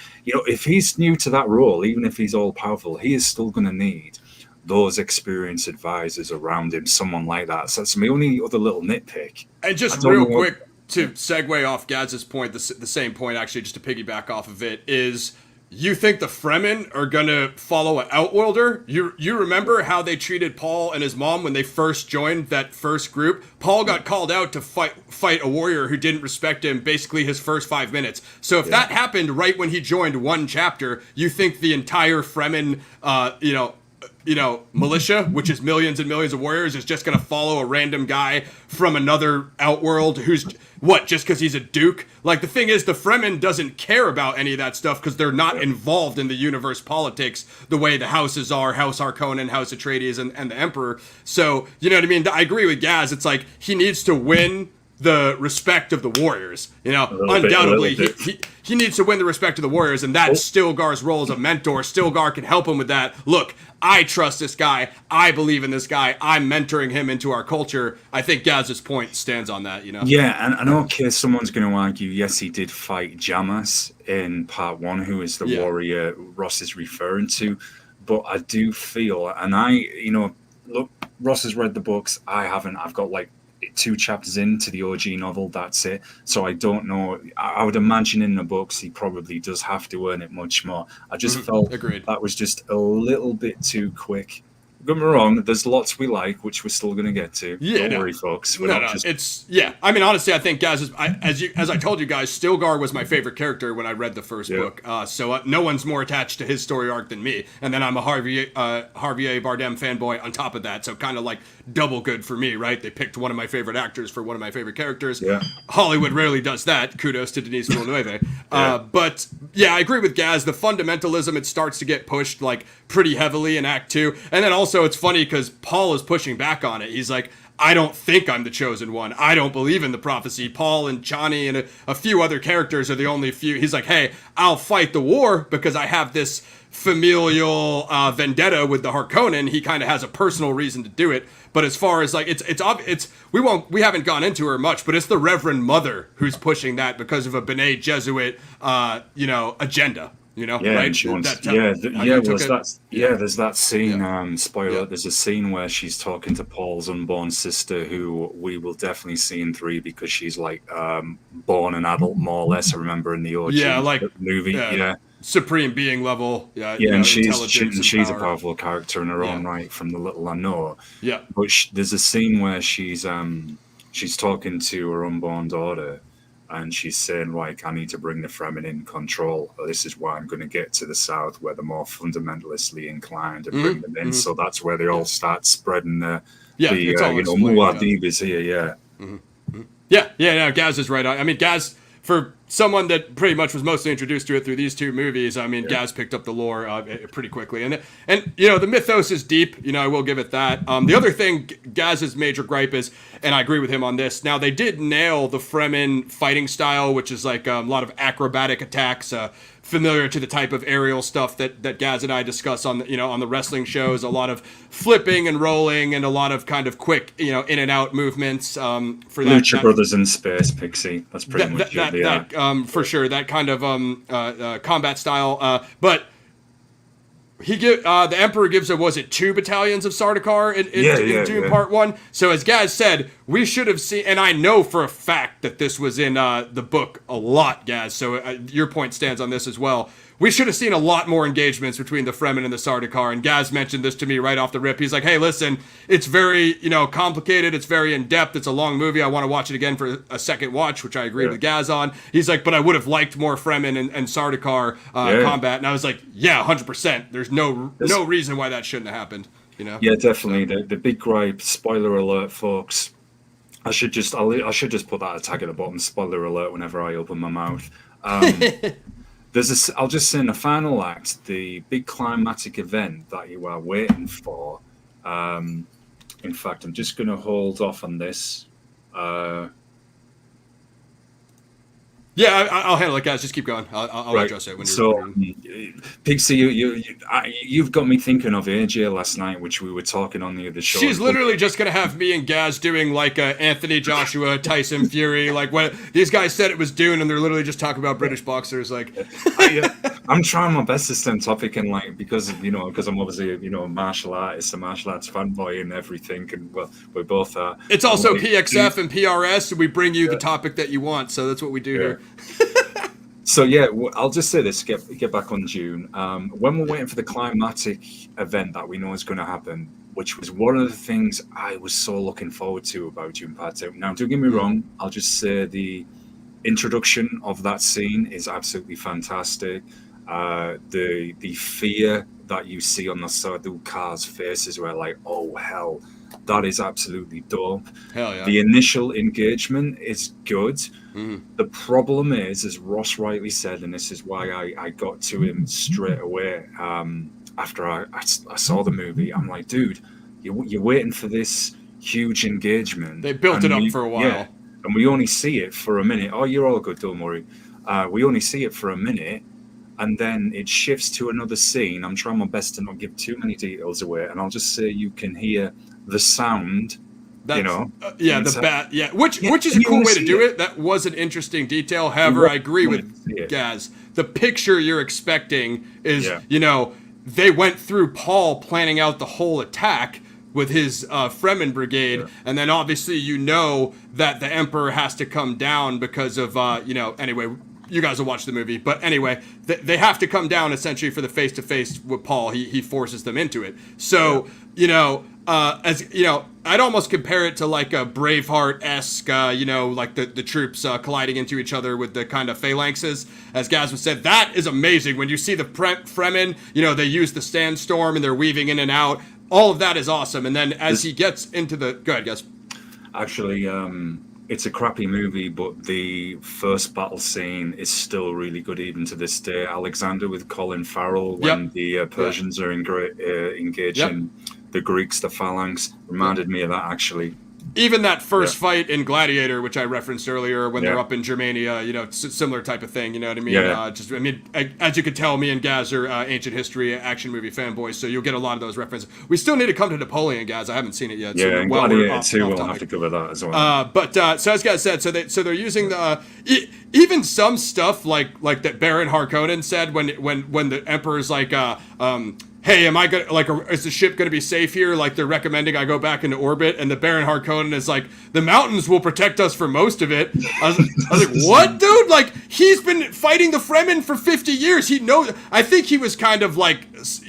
If he's new to that role, even if he's all powerful, he is still going to need those experienced advisors around him, someone like that. So that's my only other little nitpick. And just real quick, to segue off Gaz's point, the same point, actually, just to piggyback off of it, is You think the Fremen are gonna follow an Outworlder? You remember how they treated Paul and his mom when they first joined that first group? Paul got called out to fight a warrior who didn't respect him basically his first 5 minutes. So if that happened right when he joined one chapter, you think the entire Fremen, militia, which is millions and millions of warriors, is just going to follow a random guy from another outworld who's just because he's a duke? Like, the thing is, the Fremen doesn't care about any of that stuff because they're not involved in the universe politics the way the houses are, House Harkonnen, House Atreides, and the Emperor. So, you know what I mean? I agree with Gaz. It's like, he needs to win the respect of the warriors. Undoubtedly, he needs to win the respect of the warriors, and that's Stilgar's role as a mentor. Stilgar can help him with that. Look, I trust this guy. I believe in this guy. I'm mentoring him into our culture. I think Gaz's point stands on that, Yeah, and okay, someone's going to argue, yes, he did fight Jamas in part 1, who is the warrior Ross is referring to, but I do feel, and look, Ross has read the books, I haven't. I've got 2 chapters into the OG novel, that's it. So I don't know. I would imagine in the books he probably does have to earn it much more. I just felt that was just a little bit too quick. Don't get me wrong, there's lots we like, which we're still going to get to. Don't worry, folks. I mean, honestly, I think Gaz is, as I told you guys, Stilgar was my favorite character when I read the first book. So no one's more attached to his story arc than me. And then I'm a Javier Bardem fanboy on top of that. So kind of like double good for me, right? They picked one of my favorite actors for one of my favorite characters. Yeah. Hollywood rarely does that. Kudos to Denis Villeneuve. But yeah, I agree with Gaz. The fundamentalism, it starts to get pushed pretty heavily in Act 2. And then also it's funny because Paul is pushing back on it. He's like, I don't think I'm the chosen one. I don't believe in the prophecy. Paul and Chani and a few other characters are the only few. He's like, hey, I'll fight the war because I have this familial vendetta with the Harkonnen. He kind of has a personal reason to do it. But as far as we haven't gone into her much, but it's the Reverend Mother who's pushing that because of a B'nai Jesuit, agenda. Right? There's that scene, spoiler, there's a scene where she's talking to Paul's unborn sister, who we will definitely see in 3 because she's born an adult, more or less. I remember in the OG movie. Supreme being level. And she's a powerful character in her own right, from the little I know. Yeah. But there's a scene where she's talking to her unborn daughter, and she's saying, I need to bring the Fremen in control. This is why I'm going to get to the south where they're more fundamentally inclined and bring them in. So that's where they all start spreading Maud'dib is here, Gaz is right on. I mean, Gaz, for someone that pretty much was mostly introduced to it through these 2 movies, I mean, Gaz picked up the lore pretty quickly. And the mythos is deep, I will give it that. The other thing, Gaz's major gripe is, and I agree with him on this, now they did nail the Fremen fighting style, which is a lot of acrobatic attacks, familiar to the type of aerial stuff that Gaz and I discuss on the wrestling shows, a lot of flipping and rolling and a lot of kind of quick, in and out movements, for that. Lucha Brothers in space, Pixie. That's pretty much it. For sure, that kind of combat style. But the Emperor gives a, was it 2 battalions of Sardaukar in Dune Part 1? So as Gaz said, we should have seen, and I know for a fact that this was in the book a lot, Gaz, so your point stands on this as well. We should have seen a lot more engagements between the Fremen and the Sardaukar, and Gaz mentioned this to me right off the rip. He's like, hey, listen, it's very, complicated, it's very in-depth, it's a long movie, I want to watch it again for a second watch, which I agree with Gaz on. He's like, but I would have liked more Fremen and Sardaukar combat, and I was like, yeah, 100%. There's no reason why that shouldn't have happened, Yeah, definitely. The big gripe, spoiler alert, folks. I should just put that tag at the bottom, spoiler alert, whenever I open my mouth. I'll just say in the final act, the big climactic event that you are waiting for. In fact, I'm just going to hold off on this. I'll handle it, guys. Just keep going. I'll address it when you're. Pixie, you've got me thinking of AJ last night, which we were talking on the other show. She's literally just gonna have me and Gaz doing Anthony Joshua, Tyson Fury, when these guys said it was Dune, and they're literally just talking about British boxers. I'm trying my best to stay on topic, and because I'm obviously a martial artist, a martial arts fanboy, and everything, and well, we both are. It's also PXF and PRS, so we bring you the topic that you want. So that's what we do here. So yeah, I'll just say this. Get back on Dune. When we're waiting for the climactic event that we know is going to happen, which was one of the things I was so looking forward to about Dune Part 2. Now, don't get me wrong. I'll just say the introduction of that scene is absolutely fantastic. The fear that you see on the side of the cars' faces, were like, oh hell, that is absolutely dope. Hell yeah. The initial engagement is good. Mm-hmm. The problem is, as Ross rightly said, and this is why I got to him straight away after I saw the movie. I'm like, dude, you're waiting for this huge engagement. They built it up for a while. Yeah, and we only see it for a minute. Oh, you're all good, don't worry. We only see it for a minute, and then it shifts to another scene. I'm trying my best to not give too many details away, and I'll just say you can hear the sound. That's, you know, the bat, which is a cool way to do it. That was an interesting detail. However, I agree with Gaz. The picture you're expecting is, they went through Paul planning out the whole attack with his Fremen brigade, and then obviously that the Emperor has to come down because of anyway. You guys will watch the movie, but anyway, they have to come down essentially for the face-to-face with Paul. He forces them into it. So I'd almost compare it to like a Braveheart-esque, like the troops colliding into each other with the kind of phalanxes. As Gaz was said, that is amazing. When you see the Fremen, they use the sandstorm and they're weaving in and out. All of that is awesome. And then as he gets into the... Go ahead, Gaz. Actually, it's a crappy movie, but the first battle scene is still really good even to this day. Alexander with Colin Farrell when the Persians are engaging the Greeks, the phalanx, reminded me of that actually. Even that first fight in Gladiator, which I referenced earlier, when they're up in Germania, similar type of thing. You know what I mean? As you can tell, me and Gaz are ancient history action movie fanboys, so you'll get a lot of those references. We still need to come to Napoleon, Gaz. I haven't seen it yet. Yeah, and Gladiator too. We'll have to cover that as well. So as Gaz said, so they're using the even some stuff like that Baron Harkonnen said when the Emperor's like hey, am I gonna is the ship gonna be safe here? Like they're recommending I go back into orbit, and the Baron Harkonnen is like, the mountains will protect us for most of it. I was like, what, dude? Like he's been fighting the Fremen for 50 years. He knows. I think he was kind of like,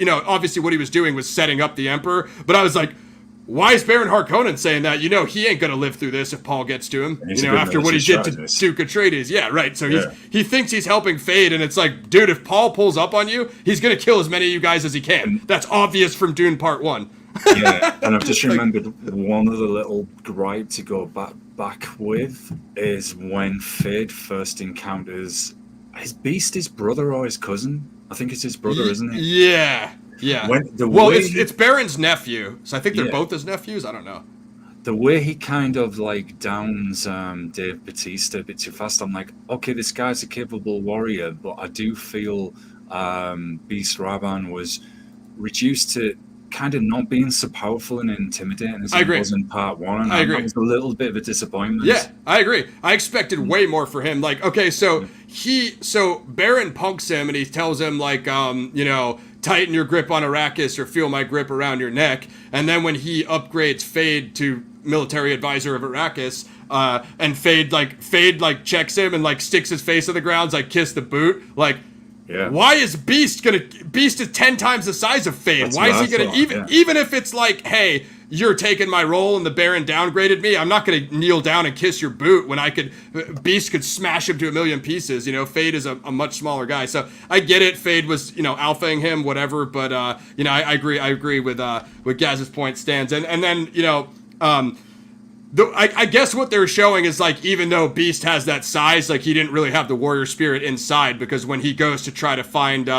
obviously what he was doing was setting up the Emperor. But I was like, why is Baron Harkonnen saying that? He ain't gonna live through this if Paul gets to him. After what he did to Duke Atreides. Yeah, right. So he thinks he's helping Fade, and it's like, dude, if Paul pulls up on you, he's gonna kill as many of you guys as he can. That's obvious from Dune Part 1. Yeah, and I've just remembered one of the little gripe to go back with is when Fade first encounters his Beast, his brother or his cousin. I think it's his brother, isn't it? Yeah. Yeah. It's Baron's nephew, so I think they're both his nephews. I don't know. The way he kind of like downs Dave Bautista a bit too fast, I'm like, okay, this guy's a capable warrior, but I do feel Beast Raban was reduced to kind of not being so powerful and intimidating as he was in Part 1. And I agree. That was a little bit of a disappointment. Yeah, I agree. I expected way more for him. Like, okay, so Baron punks him and he tells him like, tighten your grip on Arrakis or feel my grip around your neck. And then when he upgrades Fade to military advisor of Arrakis, and Fade checks him and like sticks his face on the ground, like kiss the boot, like. Yeah. Why is Beast is 10 times the size of Fade? Why is he gonna even if it's like, hey, you're taking my role and the Baron downgraded me, I'm not gonna kneel down and kiss your boot when Beast could smash him to a million pieces. Fade is a much smaller guy. So I get it, Fade was, alphaing him, whatever, but I agree with Gaz's point stands. And then, I guess what they're showing is like, even though Beast has that size, like he didn't really have the warrior spirit inside, because when he goes to try to find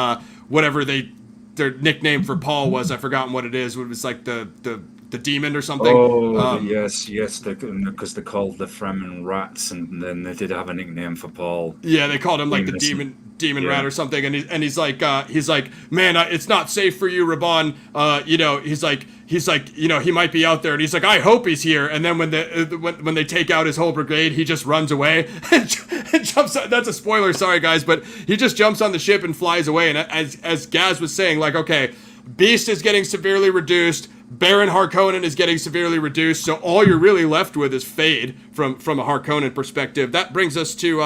whatever their nickname for Paul was, I've forgotten what it is. It was like the demon or something. Oh, yes, because they called the Fremen rats, and then they did have a nickname for Paul. Yeah, they called him like the demon rat or something, and he's like, man, it's not safe for you, Raban. He's like, he might be out there, and he's like, I hope he's here. And then when they take out his whole brigade, he just runs away and jumps. That's a spoiler, sorry guys, but he just jumps on the ship and flies away. And as Gaz was saying, like, okay, Beast is getting severely reduced. Baron Harkonnen is getting severely reduced, so all you're really left with is Fade from a Harkonnen perspective. That brings us to,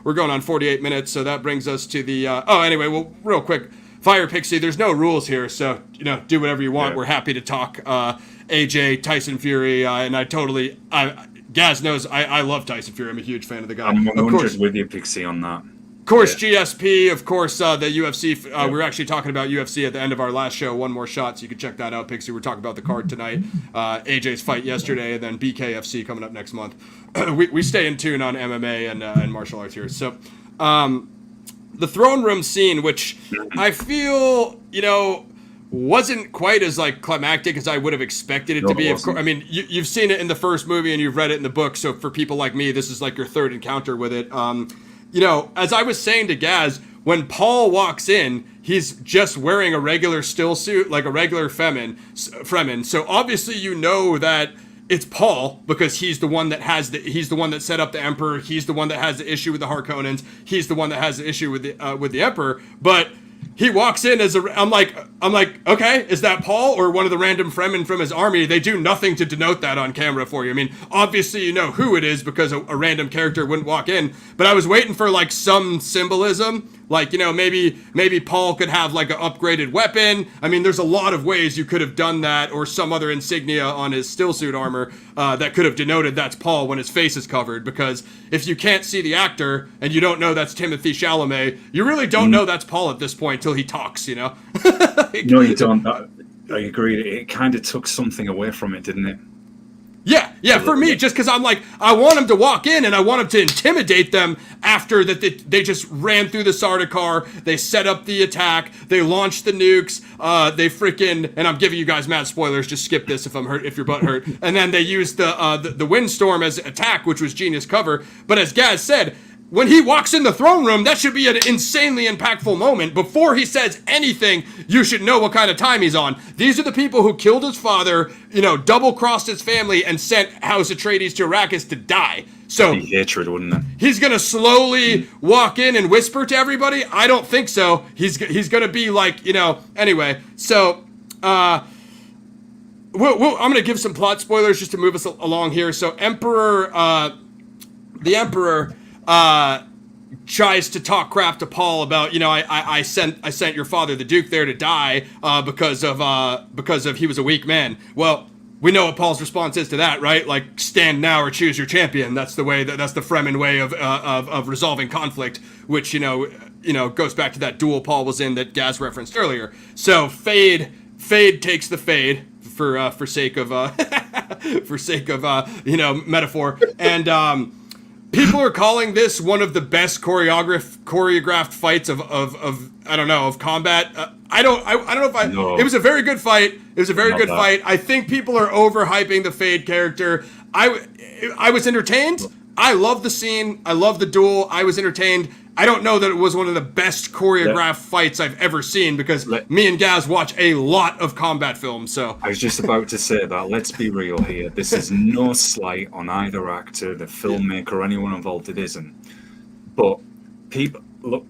we're going on 48 minutes, so that brings us to the, anyway, well, real quick, Fire Pixie, there's no rules here, so, do whatever you want. Yeah. We're happy to talk AJ, Tyson Fury, and Gaz knows I love Tyson Fury. I'm a huge fan of the guy. I'm 100 with you, Pixie, on that. Of course, GSP, of course, the UFC. We were actually talking about UFC at the end of our last show, One More Shot, so you can check that out, Pixie. We're talking about the card tonight, AJ's fight yesterday, and then BKFC coming up next month. we stay in tune on MMA and martial arts here. So, the throne room scene, which I feel, wasn't quite as climactic as I would have expected it to be. Of course, I mean, you've seen it in the first movie and you've read it in the book, so for people like me, this is your third encounter with it. As I was saying to Gaz, when Paul walks in, he's just wearing a regular still suit, like a regular Fremen. So obviously that it's Paul, because he's the one that set up the Emperor. He's the one that has the issue with the Harkonnens. He's the one that has the issue with the Emperor. But he walks in as I'm like, okay, is that Paul or one of the random Fremen from his army? They do nothing to denote that on camera for you. I mean, obviously you know who it is because a random character wouldn't walk in. But I was waiting for some symbolism, maybe Paul could have an upgraded weapon. I mean, there's a lot of ways you could have done that, or some other insignia on his stillsuit armor that could have denoted that's Paul when his face is covered. Because if you can't see the actor and you don't know that's Timothée Chalamet, you really don't know that's Paul at this point till he talks. No, you don't. I agree. It kind of took something away from it, didn't it? Yeah, for me, just because I'm I want him to walk in and I want him to intimidate them after that they just ran through the Sardaukar, they set up the attack, they launched the nukes, they freaking, and I'm giving you guys mad spoilers, just skip this if your butt hurt, and then they used the windstorm as attack, which was genius cover, but as Gaz said, when he walks in the throne room, that should be an insanely impactful moment. Before he says anything, you should know what kind of time he's on. These are the people who killed his father, double-crossed his family, and sent House Atreides to Arrakis to die. So hatred, wouldn't it? He's gonna slowly walk in and whisper to everybody? I don't think so. He's gonna be anyway. So I'm gonna give some plot spoilers just to move us along here. So the Emperor tries to talk crap to Paul about, I sent your father, the Duke, there to die because of he was a weak man. Well, we know what Paul's response is to that, right? Stand now or choose your champion. That's the way. That's the Fremen way of resolving conflict, which goes back to that duel Paul was in that Gaz referenced earlier. So Fade takes the Fade for sake of metaphor, and people are calling this one of the best choreographed fights of combat. I don't know if No. It was a very good fight. It was a very good fight. I think people are overhyping the Fade character. I was entertained. I love the scene. I love the duel. I was entertained. I don't know that it was one of the best choreographed fights I've ever seen because me and Gaz watch a lot of combat films. So I was just about to say that. Let's be real here. This is no slight on either actor, the filmmaker, or anyone involved. It isn't. But people look.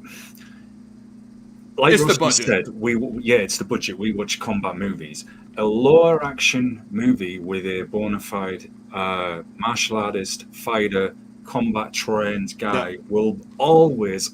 Like it's the budget. Said, it's the budget. We watch combat movies. A lower action movie with a bona fide martial artist, fighter, combat trained guy will always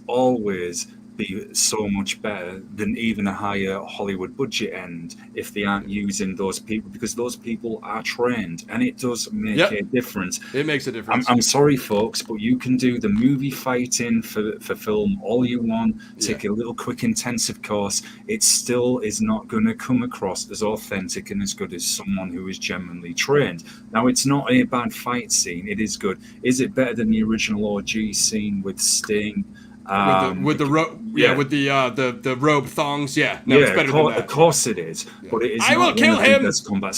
be so much better than even a higher Hollywood budget end if they aren't using those people, because those people are trained, and it does make a difference. It makes a difference. I'm sorry, folks, but you can do the movie fighting for film all you want, take a little quick intensive course. It still is not going to come across as authentic and as good as someone who is genuinely trained. Now, it's not a bad fight scene. It is good. Is it better than the original OG scene with Sting? With the robe thongs, it's better than that. Of course it is, but it is. I will kill him. Best combat.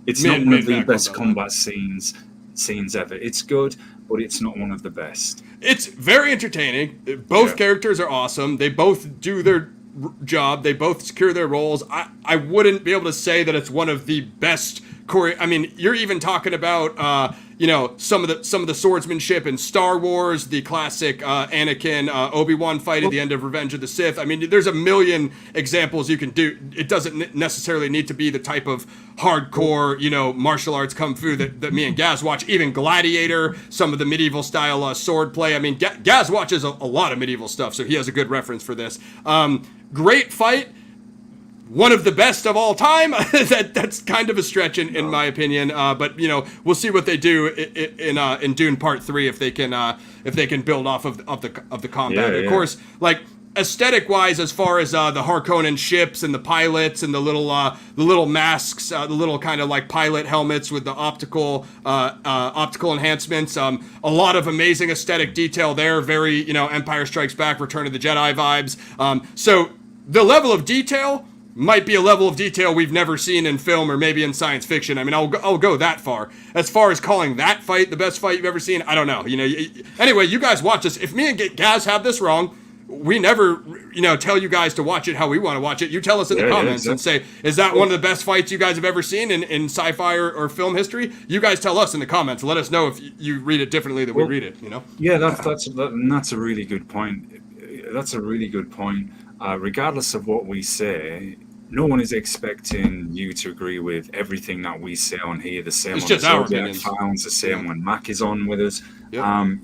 It's not one of the best combat scenes ever. It's good, but it's not one of the best. It's very entertaining. Both characters are awesome. They both do their job. They both secure their roles. I wouldn't be able to say that it's one of the best. I mean, you're even talking about some of the swordsmanship in Star Wars, the classic Anakin Obi-Wan fight at the end of Revenge of the Sith. I mean, there's a million examples you can do. It doesn't necessarily need to be the type of hardcore, martial arts kung fu that me and Gaz watch. Even Gladiator, some of the medieval style sword play. I mean, Gaz watches a lot of medieval stuff, so he has a good reference for this. Great fight. One of the best of all time. That's kind of a stretch in my opinion, but we'll see what they do in Dune Part 3 if they can build off of the combat. Of course, like aesthetic wise, as far as the Harkonnen ships and the pilots and the little masks, the little kind of like pilot helmets with the optical enhancements. A lot of amazing aesthetic detail there. Very Empire Strikes Back, Return of the Jedi vibes. So the level of detail might be a level of detail we've never seen in film or maybe in science fiction. I mean, I'll go that far. As far as calling that fight the best fight you've ever seen, I don't know. Anyway, you guys watch this. If me and Gaz have this wrong, we never, tell you guys to watch it how we want to watch it. You tell us in the comments and say, is that one of the best fights you guys have ever seen in sci-fi or film history? You guys tell us in the comments. Let us know if you read it differently than we read it, Yeah, that's a really good point. That's a really good point. Regardless of what we say, no one is expecting you to agree with everything that we say on here. The same it's on just the our Zodiac opinions. Files, the same when Mac is on with us. Yep.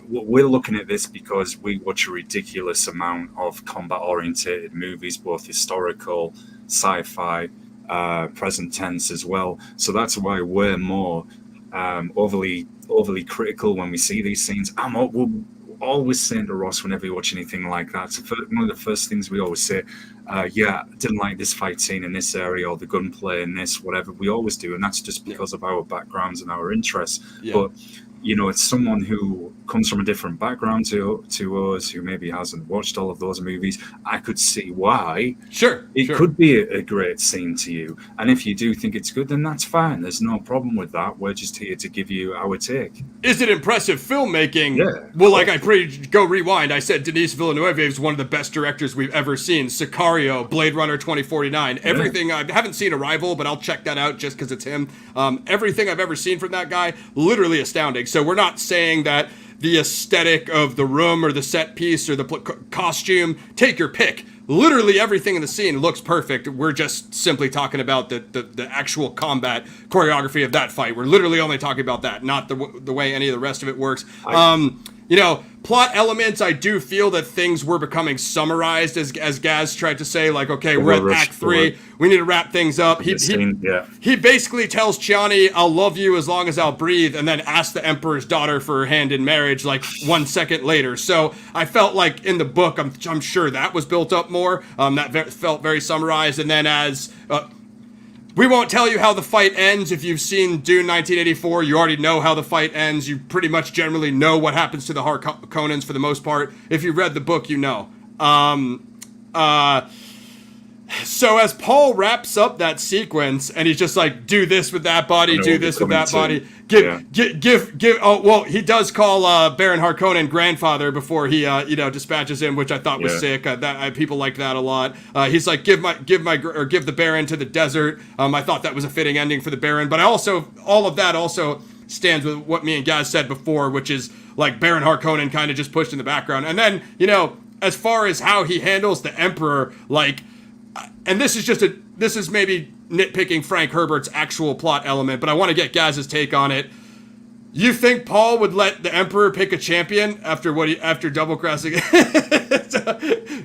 We're looking at this because we watch a ridiculous amount of combat-oriented movies, both historical, sci-fi, present tense as well. So that's why we're more overly critical when we see these scenes. We're always saying to Ross whenever you watch anything like that, so one of the first things we always say, didn't like this fight scene in this area or the gunplay in this, whatever. We always do, and that's just because of our backgrounds and our interests. But it's someone who comes from a different background to us, who maybe hasn't watched all of those movies. I could see why. Sure. Could be a great scene to you. And if you do think it's good, then that's fine. There's no problem with that. We're just here to give you our take. Is it impressive filmmaking? Yeah. Well, go rewind. I said Denis Villeneuve is one of the best directors we've ever seen. Sicario, Blade Runner 2049, everything. I haven't seen Arrival, but I'll check that out just because it's him. Everything I've ever seen from that guy, literally astounding. So we're not saying that the aesthetic of the room or the set piece or the costume, take your pick. Literally everything in the scene looks perfect. We're just simply talking about the actual combat choreography of that fight. We're literally only talking about that, not the way any of the rest of it works. Plot elements, I do feel that things were becoming summarized, as Gaz tried to say, like, okay, we're at Act 3, we need to wrap things up. He basically tells Chani, I'll love you as long as I'll breathe, and then asks the Emperor's daughter for her hand in marriage, like, 1 second later. So I felt like in the book, I'm sure that was built up more. That felt very summarized, and then as... we won't tell you how the fight ends. If you've seen Dune 1984, you already know how the fight ends. You pretty much generally know what happens to the Harkonnens for the most part. If you read the book, you know. So as Paul wraps up that sequence, and he's just like, do this with that body, do this with that body. He does call Baron Harkonnen grandfather before he, dispatches him, which I thought was sick. People liked that a lot. He's like, give the Baron to the desert. I thought that was a fitting ending for the Baron, but all of that also stands with what me and Gaz said before, which is like Baron Harkonnen kind of just pushed in the background. And then, as far as how he handles the Emperor, like, and this is maybe nitpicking Frank Herbert's actual plot element, but I want to get Gaz's take on it. You think Paul would let the Emperor pick a champion after double crossing?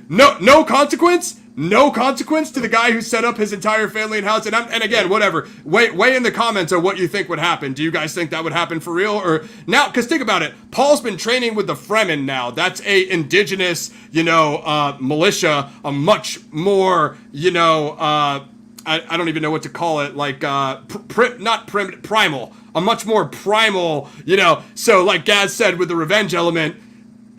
No consequence? No consequence to the guy who set up his entire family and house? And again, whatever. Weigh in the comments on what you think would happen. Do you guys think that would happen for real? Or now, because think about it. Paul's been training with the Fremen now. That's a indigenous, militia, a much more, I don't even know what to call it, like, not primitive, primal. A much more primal, so like Gaz said with the revenge element,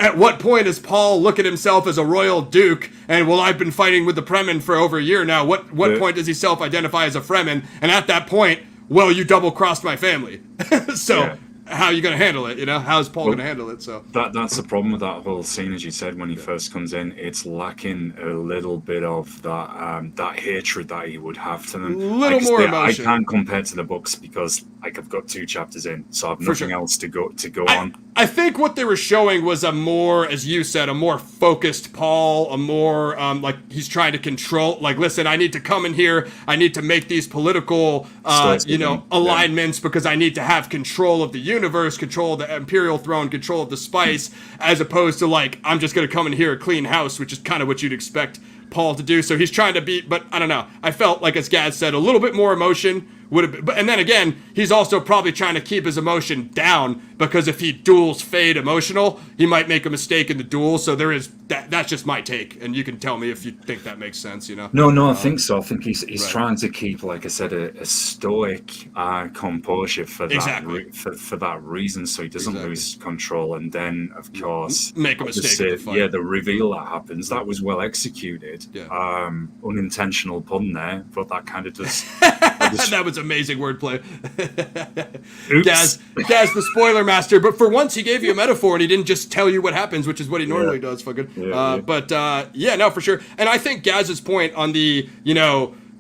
at what point does Paul look at himself as a royal duke and, well, I've been fighting with the Fremen for over a year now. What point does he self-identify as a Fremen? And at that point, well, you double-crossed my family. How are you going to handle it? How's Paul going to handle it? So that's the problem with that whole scene, as you said, when he first comes in. It's lacking a little bit of that hatred that he would have to them. More emotion. I can't compare to the books because like I've got 2 chapters in, so I've nothing else to go on. I think what they were showing was a more, as you said, a more focused Paul, a more like he's trying to control. Like, listen, I need to come in here. I need to make these political, alignments because I need to have control of the universe, control of the Imperial throne, control of the spice, as opposed to like I'm just going to come in here, clean house, which is kind of what you'd expect Paul to do. So he's trying to be, but I don't know. I felt like, as Gaz said, a little bit more emotion would have been, but, and then again, he's also probably trying to keep his emotion down because if he duels Fade emotional, he might make a mistake in the duel. So there is that's just my take, and you can tell me if you think that makes sense. No, I think so. I think he's trying to keep, like I said, a stoic composure for that reason, so he doesn't lose control. And then, of course, make a mistake. The reveal that happens, that was well executed. Unintentional pun there, but that kind of does. That was amazing wordplay. Gaz, the spoiler master. But for once, he gave you a metaphor and he didn't just tell you what happens, which is what he normally does. Fucking. But no, for sure. And I think Gaz's point on the,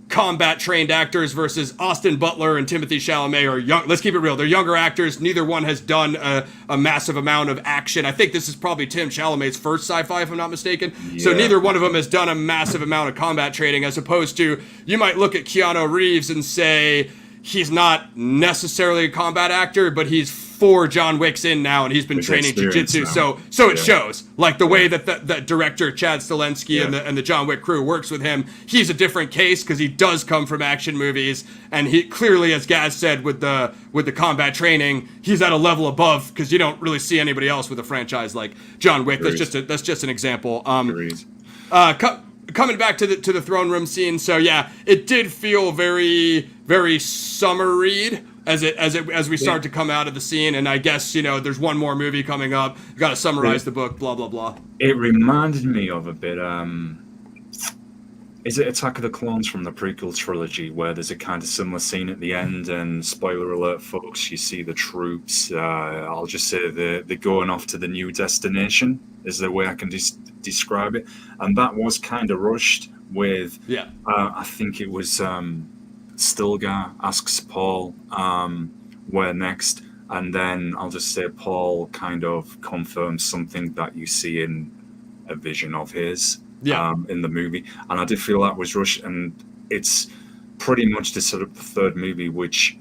combat trained actors versus Austin Butler and Timothée Chalamet are young. Let's keep it real. They're younger actors. Neither one has done a massive amount of action. I think this is probably Tim Chalamet's first sci-fi, if I'm not mistaken. Yeah. So neither one of them has done a massive amount of combat training, as opposed to, you might look at Keanu Reeves and say he's not necessarily a combat actor, but he's 4 John Wicks in now, and he's been training jiu-jitsu. So it shows, like the way that the director Chad Stahelski and the John Wick crew works with him. He's a different case because he does come from action movies, and he clearly, as Gaz said, with the combat training, he's at a level above because you don't really see anybody else with a franchise like John Wick. That's just an example. Coming back to the throne room scene, so yeah, it did feel very, very Summer Read as we start to come out of the scene, and I guess there's one more movie coming up. You got to summarize the book, blah blah blah. It reminded me of a bit. Is it Attack of the Clones from the prequel trilogy, where there's a kind of similar scene at the end, and spoiler alert, folks, you see the troops. I'll just say they're going off to the new destination, is the way I can describe it, and that was kind of rushed with. I think it was. Stilgar asks Paul where next, and then I'll just say Paul kind of confirms something that you see in a vision of his in the movie, and I did feel that was rushed, and it's pretty much to set up the third movie, which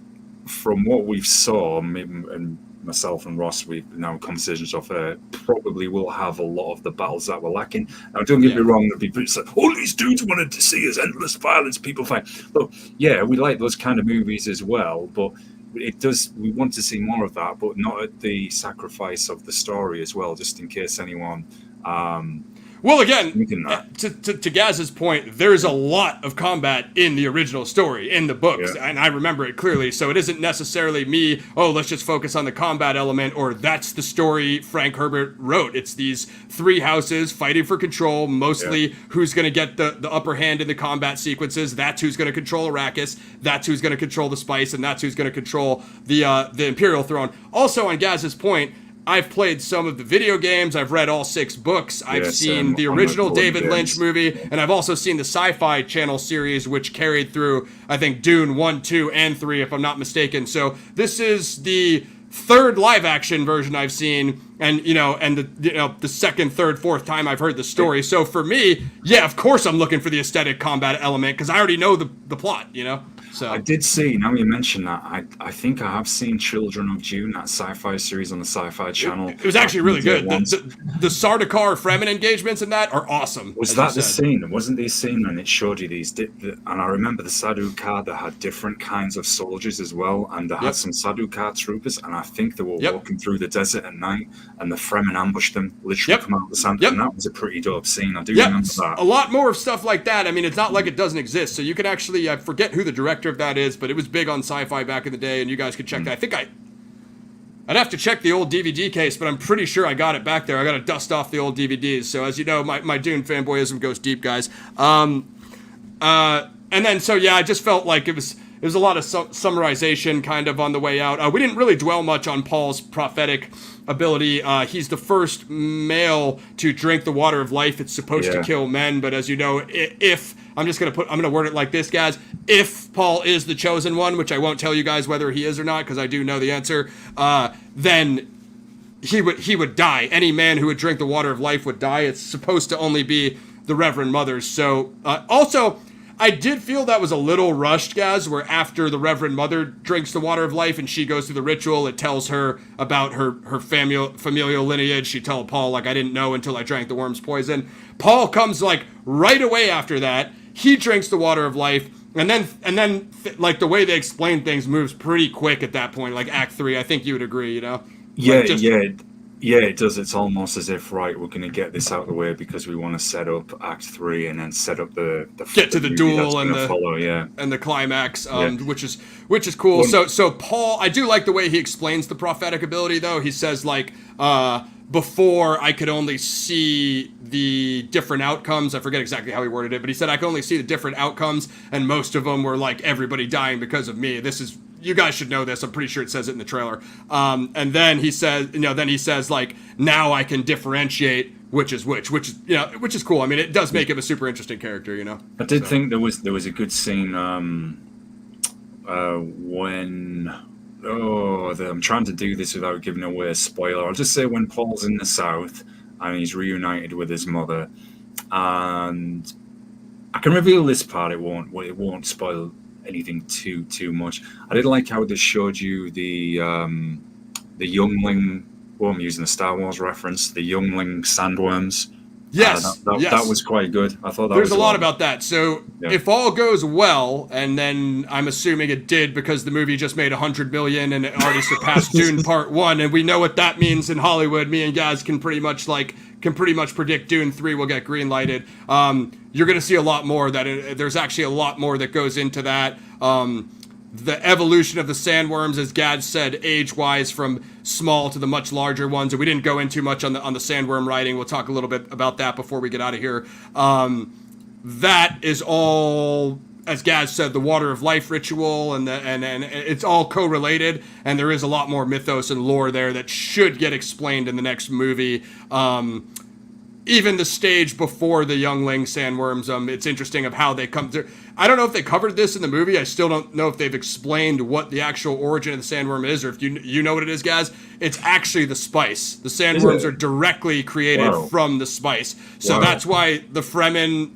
from what we've saw, and myself and Ross, we've now conversations of probably will have a lot of the battles that were lacking. Now, don't get me wrong, there'll be people like, all these dudes wanted to see is endless violence, people fight. Look, we like those kind of movies as well, but we want to see more of that, but not at the sacrifice of the story as well, just in case anyone well, again, to Gaz's point, there's a lot of combat in the original story, in the books, and I remember it clearly, so it isn't necessarily me, let's just focus on the combat element, or that's the story Frank Herbert wrote. It's these 3 houses fighting for control, mostly who's going to get the upper hand in the combat sequences, that's who's going to control Arrakis, that's who's going to control the spice, and that's who's going to control the Imperial throne. Also, on Gaz's point, I've played some of the video games. I've read all 6 books. I've seen the original David Lynch movie, and I've also seen the Sci-Fi Channel series, which carried through, I think, Dune 1, 2, and 3, if I'm not mistaken. So this is the 3rd live-action version I've seen, and the 2nd, 3rd, 4th time I've heard the story. So for me, of course I'm looking for the aesthetic combat element because I already know the plot. So I did see, now you mentioned that, I think I have seen Children of Dune, that sci-fi series on the Sci-Fi Channel. It was actually really good. The Sardaukar Fremen engagements in that are awesome. Was that the scene? It wasn't the scene, and it showed you these, and I remember the Sardaukar that had different kinds of soldiers as well, and they had some Sardaukar troopers, and I think they were walking through the desert at night, and the Fremen ambushed them, literally come out of the sand, and that was a pretty dope scene. I do remember that. A lot more of stuff like that. I mean, it's not like it doesn't exist, so you can actually, I forget who the director of that is, but it was big on Sci-Fi back in the day, and you guys could check that. I think I'd have to check the old DVD case, but I'm pretty sure I got it back there. I got to dust off the old DVDs. So as you know, my Dune fanboyism goes deep, guys. And then I just felt like it was a lot of summarization kind of on the way out. We didn't really dwell much on Paul's prophetic ability. He's the first male to drink the water of life. It's supposed to kill men, but as you know, if gonna word it like this, guys. If Paul is the chosen one, which I won't tell you guys whether he is or not, because I do know the answer, then he would die. Any man who would drink the water of life would die. It's supposed to only be the Reverend Mothers. So, also, I did feel that was a little rushed, guys, where after the Reverend Mother drinks the water of life and she goes through the ritual, it tells her about her familial lineage. She told Paul, like, I didn't know until I drank the worm's poison. Paul comes, like, right away after that. He drinks the water of life, and then like, the way they explain things moves pretty quick at that point, like Act 3. I think you would agree, you know? Yeah, like yeah, it does. It's almost as if, right, we're going to get this out of the way because we want to set up Act 3 and then set up the get to the duel and the climax, which is cool. So Paul, I do like the way he explains the prophetic ability, though. He says, like, before I could only see the different outcomes. I forget exactly how he worded it, but he said I could only see the different outcomes, and most of them were like everybody dying because of me. You guys should know this. I'm pretty sure it says it in the trailer. And then he says, like, now I can differentiate which is which is cool. I mean, it does make him a super interesting character, you know. I did think there was a good scene when I'm trying to do this without giving away a spoiler. I'll just say when Paul's in the South and he's reunited with his mother, and I can reveal this part. It won't spoil anything too much. I did like how they showed you the youngling. Well, I'm using a Star Wars reference. The youngling sandworms. Yes, that was quite good. I thought there's a lot about that. So if all goes well, and then I'm assuming it did because the movie just made $100 million and it already surpassed Dune Part 1, and we know what that means in Hollywood. Me and Gaz can pretty much predict Dune 3 will get greenlighted. You're going to see a lot more there's actually a lot more that goes into that. The evolution of the sandworms, as Gaz said, age-wise, from small to the much larger ones. And we didn't go into much on the sandworm writing. We'll talk a little bit about that before we get out of here. That is all, as Gaz said, the water of life ritual, and it's all correlated. And there is a lot more mythos and lore there that should get explained in the next movie. Even the stage before the youngling sandworms, it's interesting of how they come through. I don't know if they covered this in the movie. I still don't know if they've explained what the actual origin of the sandworm is, or if you know what it is, guys. It's actually the spice. The sandworms are directly created from the spice. So that's why the Fremen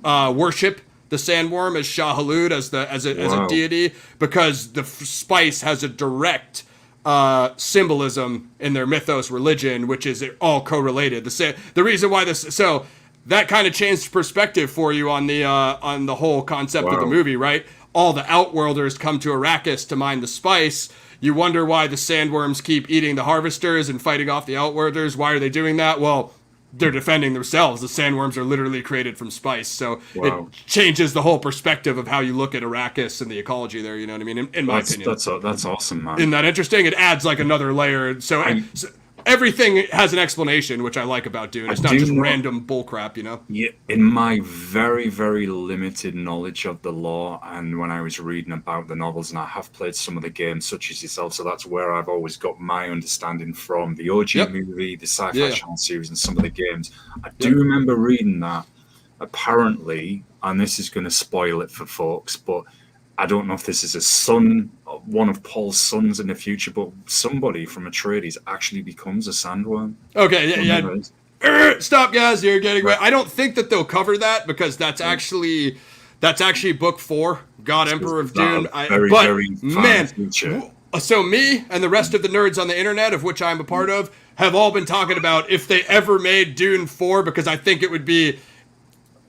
worship the sandworm as Shah-Halud, as a deity, because the spice has a direct symbolism in their mythos religion, which is all correlated. The reason why so that kind of changed perspective for you on the whole concept of the movie, right? All the Outworlders come to Arrakis to mine the spice. You wonder why the sandworms keep eating the harvesters and fighting off the Outworlders. Why are they doing that? Well, they're defending themselves. The sandworms are literally created from spice. So it changes the whole perspective of how you look at Arrakis and the ecology there, you know what I mean? In my opinion. That's awesome, man. Isn't that interesting? It adds like another layer. So everything has an explanation, which I like about Dune. It's not just random bullcrap, you know? Yeah, in my very, very limited knowledge of the lore, and when I was reading about the novels, and I have played some of the games, such as yourself, so that's where I've always got my understanding from. The OG movie, the Sci-Fi Channel series, and some of the games. I do remember reading that, apparently, and this is going to spoil it for folks, but I don't know if this is a son, one of Paul's sons in the future, but somebody from Atreides actually becomes a sandworm. Okay, stop, guys. You're getting right. I don't think that they'll cover that because that's actually book 4, God Emperor of Dune. So me and the rest of the nerds on the internet, of which I'm a part of, have all been talking about if they ever made Dune 4, because I think it would be,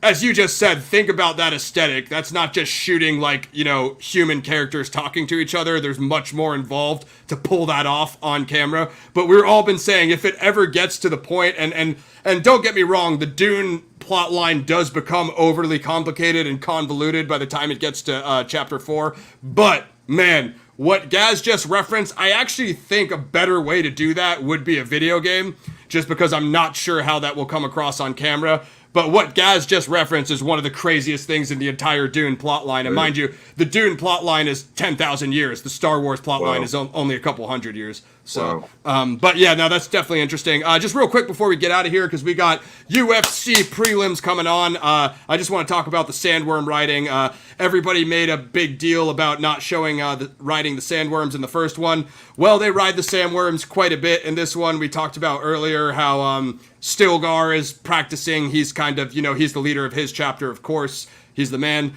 as you just said, think about that aesthetic. That's not just shooting like, human characters talking to each other. There's much more involved to pull that off on camera. But we've all been saying if it ever gets to the point, and don't get me wrong, the Dune plot line does become overly complicated and convoluted by the time it gets to chapter 4. But, man, what Gaz just referenced, I actually think a better way to do that would be a video game, just because I'm not sure how that will come across on camera. But what Gaz just referenced is one of the craziest things in the entire Dune plotline. And mind you, the Dune plotline is 10,000 years. The Star Wars plotline is only a couple hundred years. So, but yeah, no, that's definitely interesting. Just real quick before we get out of here, because we got UFC prelims coming on. I just want to talk about the sandworm riding. Everybody made a big deal about not showing riding the sandworms in the first one. Well, they ride the sandworms quite a bit in this one. We talked about earlier how Stilgar is practicing. He's kind of, he's the leader of his chapter, of course. He's the man.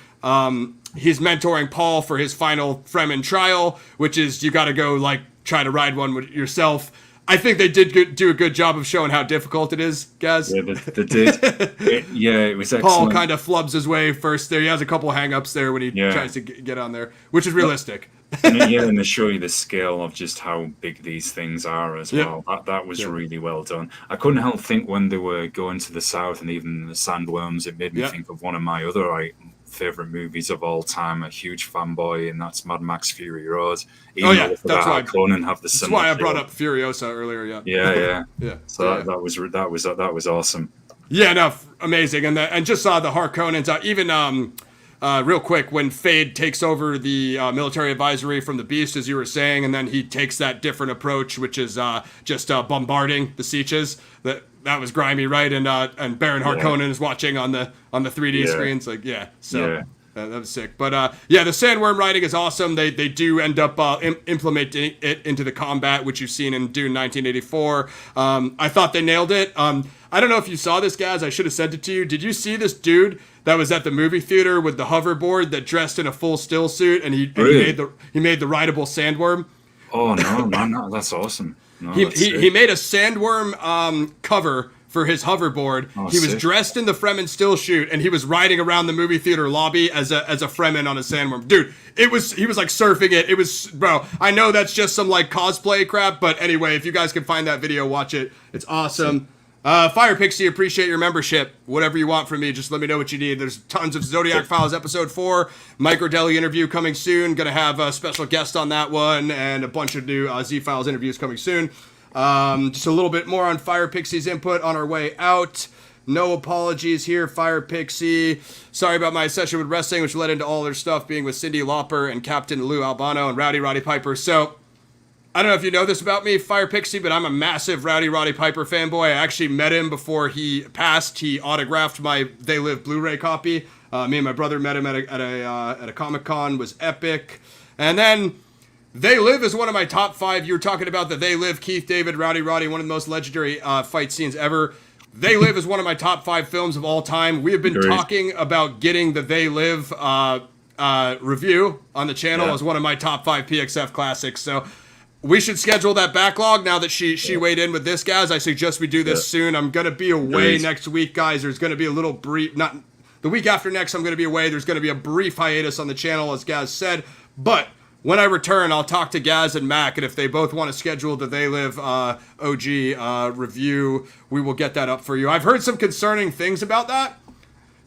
He's mentoring Paul for his final Fremen trial, which is you got to go try to ride one with yourself. I think they did do a good job of showing how difficult it is, Gaz. Yeah, they did. It was excellent. Paul kind of flubs his way first there. He has a couple hang-ups there when he tries to get on there, which is realistic. And they show you the scale of just how big these things are as well. That was really well done. I couldn't help think when they were going to the south and even the sandworms, it made me think of one of my other favorite movies of all time, a huge fanboy, and that's Mad Max Fury Road. That's why Harkonnen have the that's why I brought up Furiosa earlier. Yeah. So that was awesome. Yeah, no, amazing, and just saw the Harkonnens. Even real quick, when Fade takes over the military advisory from the Beast, as you were saying, and then he takes that different approach, which is just bombarding the Sieges. That was grimy, right? And Baron Harkonnen is watching on the 3D screens. That was sick. But the sandworm riding is awesome. They do end up implementing it into the combat, which you've seen in Dune 1984. I thought they nailed it. I don't know if you saw this, guys. I should have sent it to you. Did you see this dude that was at the movie theater with the hoverboard that dressed in a full still suit and he made the rideable sandworm? Oh no, that's awesome. No, he made a sandworm cover for his hoverboard. He was dressed in the Fremen still shoot, and he was riding around the movie theater lobby as a Fremen on a sandworm. Dude, he was surfing it. It was, bro, I know that's just some cosplay crap, but anyway, if you guys can find that video, watch it. It's awesome. Fire Pixie, appreciate your membership. Whatever you want from me, just let me know what you need. There's tons of Zodiac Files episode 4, Micro Deli interview coming soon. Gonna have a special guest on that one, and a bunch of new Z Files interviews coming soon. Just a little bit more on Fire Pixie's input on our way out. No apologies here, Fire Pixie. Sorry about my session with wrestling, which led into all their stuff being with Cyndi Lauper and Captain Lou Albano and Roddy Piper. So, I don't know if you know this about me, Fire Pixie, but I'm a massive Roddy Piper fanboy. I actually met him before he passed. He autographed my They Live Blu-ray copy. Me and my brother met him at a Comic-Con. Was epic. And then They Live is one of my top 5. You were talking about the They Live, Keith David, Roddy, one of the most legendary fight scenes ever. They Live is one of my top 5 films of all time. We have been talking about getting the They Live review on the channel as one of my top 5 PXF classics. So we should schedule that backlog now that she weighed in with this, guys. I suggest we do this soon. I'm going to be away next week, guys. There's going to be a little brief, not the week after next, I'm going to be away. There's going to be a brief hiatus on the channel, as Gaz said. But when I return, I'll talk to Gaz and Mac, and if they both want to schedule the They Live OG review, we will get that up for you. I've heard some concerning things about that.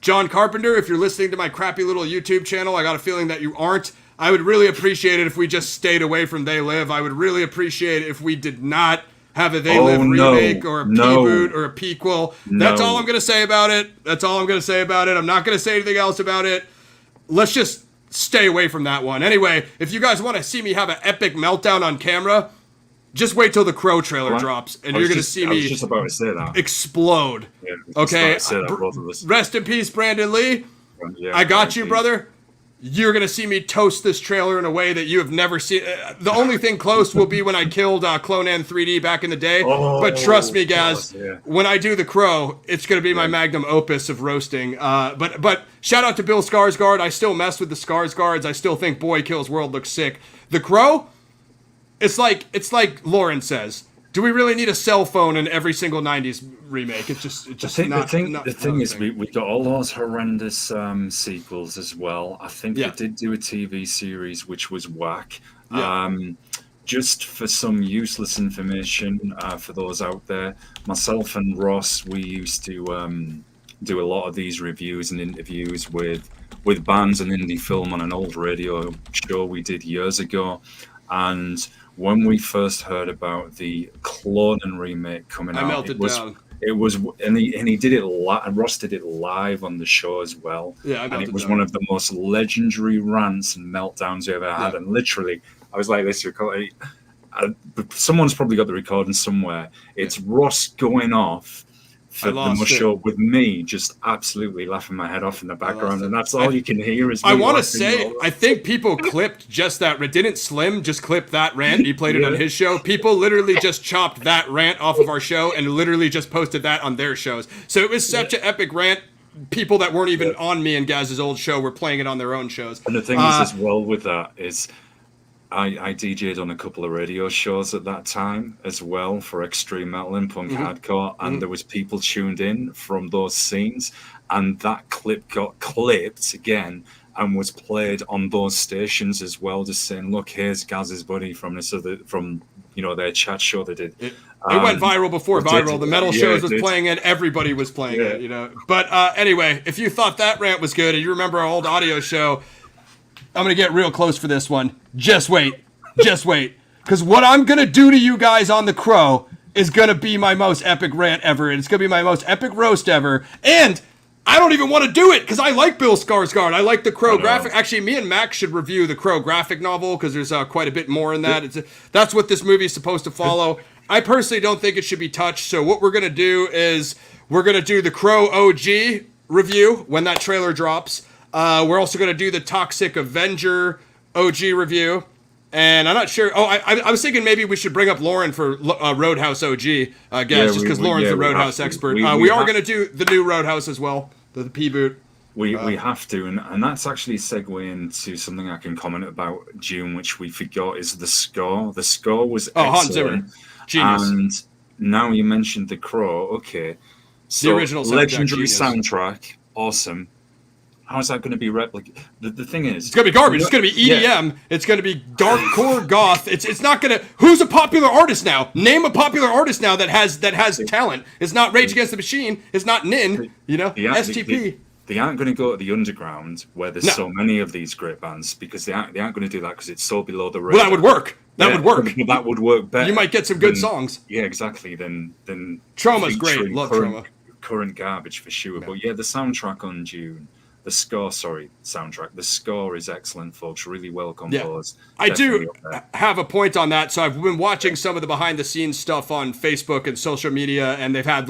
John Carpenter, if you're listening to my crappy little YouTube channel, I got a feeling that you aren't. I would really appreciate it if we just stayed away from They Live. I would really appreciate it if we did not have a They Live remake or a P-boot or a prequel. That's all I'm going to say about it. I'm not going to say anything else about it. Let's just stay away from that one. Anyway, if you guys want to see me have an epic meltdown on camera, just wait till the Crow trailer drops, and you're going to see me just about to say that. Explode. Yeah, okay? Both of us. Rest in peace, Brandon Lee. Yeah, I got you, brother. You're going to see me toast this trailer in a way that you have never seen. The only thing close will be when I killed Clonan 3D back in the day. But trust me, guys, when I do The Crow, it's going to be my magnum opus of roasting. But shout out to Bill Skarsgård. I still mess with the Skarsgårds. I still think Boy Kills World looks sick. The Crow, it's like Lauren says. Do we really need a cell phone in every single 90s remake? It's just not. The thing is, we got all those horrendous sequels as well. I think they did do a TV series which was whack. Yeah. Just for some useless information for those out there, myself and Ross, we used to do a lot of these reviews and interviews with bands and indie film on an old radio show we did years ago, and when we first heard about the Clonan remake coming out, It was, and he did it. Ross did it live on the show as well. Yeah, and it was one of the most legendary rants and meltdowns we ever had. And literally, I was like, "This recording." Someone's probably got the recording somewhere. It's Ross going off for the show with me just absolutely laughing my head off in the background, and that's all you can hear is me. I want to say, I think people clipped just that. Didn't Slim just clip that rant? He played it on his show. People literally just chopped that rant off of our show and literally just posted that on their shows. So it was such an epic rant. People that weren't even on me and Gaz's old show were playing it on their own shows. And the thing is, as well with that is, I DJ'd on a couple of radio shows at that time as well for extreme metal and punk hardcore, and there was people tuned in from those scenes, and that clip got clipped again and was played on those stations as well, just saying, "Look, here's Gaz's buddy from their chat show they did." It went viral before viral. The metal shows was playing it. Everybody was playing it, But anyway, if you thought that rant was good and you remember our old audio show, I'm going to get real close for this one. Just wait. Because what I'm going to do to you guys on The Crow is going to be my most epic rant ever. And it's going to be my most epic roast ever. And I don't even want to do it because I like Bill Skarsgård. I like The Crow graphic. Actually, me and Max should review The Crow graphic novel because there's quite a bit more in that. That's what this movie is supposed to follow. I personally don't think it should be touched. So what we're going to do is we're going to do The Crow OG review when that trailer drops. We're also going to do the Toxic Avenger OG review. And I'm not sure. Oh, I was thinking maybe we should bring up Lauren for Roadhouse OG, just because Lauren's the Roadhouse expert. We are going to do the new Roadhouse as well, the P-boot. We have to, and that's actually a segue into something I can comment about Dune, which we forgot, is the score. The score was excellent. Hans Zimmer. Genius. And now you mentioned The Crow. Okay. So the original soundtrack, legendary soundtrack. Awesome. How is that going to be replicated? The thing is, it's going to be garbage. It's going to be EDM. Yeah. It's going to be darkcore goth. It's not going to. Who's a popular artist now? Name a popular artist now that has talent. It's not Rage Against the Machine. It's not Nin. STP. They aren't going to go to the underground where there's so many of these great bands, because they aren't going to do that because it's so below the radar. Well, that would work. That would work better. You might get some good songs. Yeah, exactly. Then Trauma's great. Love Trauma. Current garbage for sure. Yeah. But the soundtrack on Dune. The score is excellent, folks. Really well composed. Yeah. I do have a point on that. So I've been watching some of the behind-the-scenes stuff on Facebook and social media, and they've had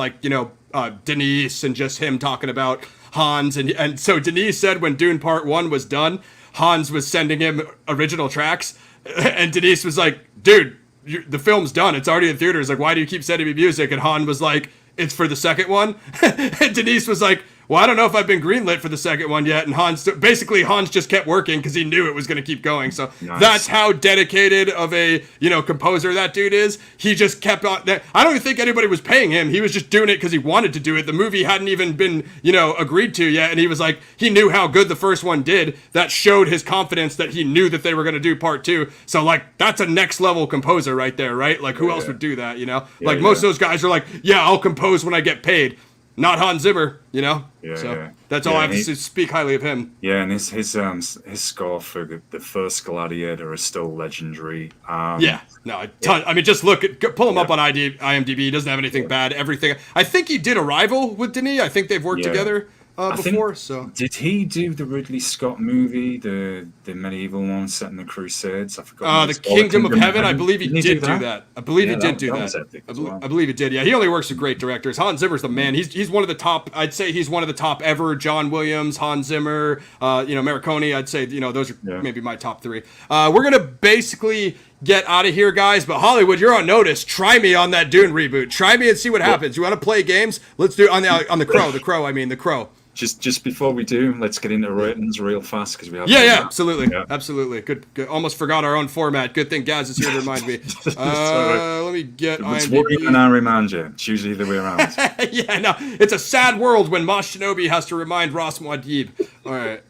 Denis and just him talking about Hans. And so Denis said when Dune Part 1 was done, Hans was sending him original tracks, and Denis was like, "Dude, the film's done. It's already in theaters. Like, why do you keep sending me music?" And Han was like, "It's for the second one." And Denis was like, "Well, I don't know if I've been greenlit for the second one yet." And Hans just kept working because he knew it was going to keep going. So That's how dedicated of a composer that dude is. He just kept on. I don't even think anybody was paying him. He was just doing it because he wanted to do it. The movie hadn't even been agreed to yet, and he was like, he knew how good the first one did. That showed his confidence that he knew that they were going to do part 2. So that's a next level composer right there, right? Like who else would do that? Most of those guys are like, "Yeah, I'll compose when I get paid." Not Hans Zimmer, That's all I have to speak highly of him. Yeah, and his score for the first Gladiator is still legendary. I mean, just pull him up on IMDb. He doesn't have anything bad. Everything. I think he did Arrival with Denis. I think they've worked together before. So did he do the Ridley Scott movie, the medieval one set in the Crusades? I forgot. The Kingdom of Heaven. I believe he did do that. I believe he did do that. I believe he did. Yeah, he only works with great directors. Hans Zimmer's the man. He's one of the top. I'd say he's one of the top ever. John Williams, Hans Zimmer, Morricone. I'd say those are maybe my top 3. We're gonna basically get out of here, guys. But Hollywood, you're on notice. Try me on that Dune reboot. Try me and see what happens. You want to play games? Let's do it on the Crow. The Crow. Just before we do, let's get into ratings real fast because we have. Absolutely. Good. Almost forgot our own format. Good thing Gaz is here to remind me. Let me get. It's working and I remind you. It's usually the way around. It's a sad world when Mosh Shinobi has to remind Ross Maud'dib. All right,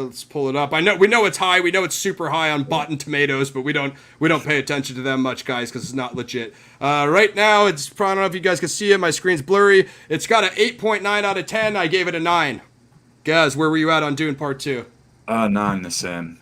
let's pull it up. We know it's high. We know it's super high on Rotten Tomatoes, but we don't pay attention to them much, guys, because it's not legit. Right now, I don't know if you guys can see it. My screen's blurry. It's got an 8.9 out of 10. I gave it a 9. Gaz, where were you at on Dune Part 2? 9, the same.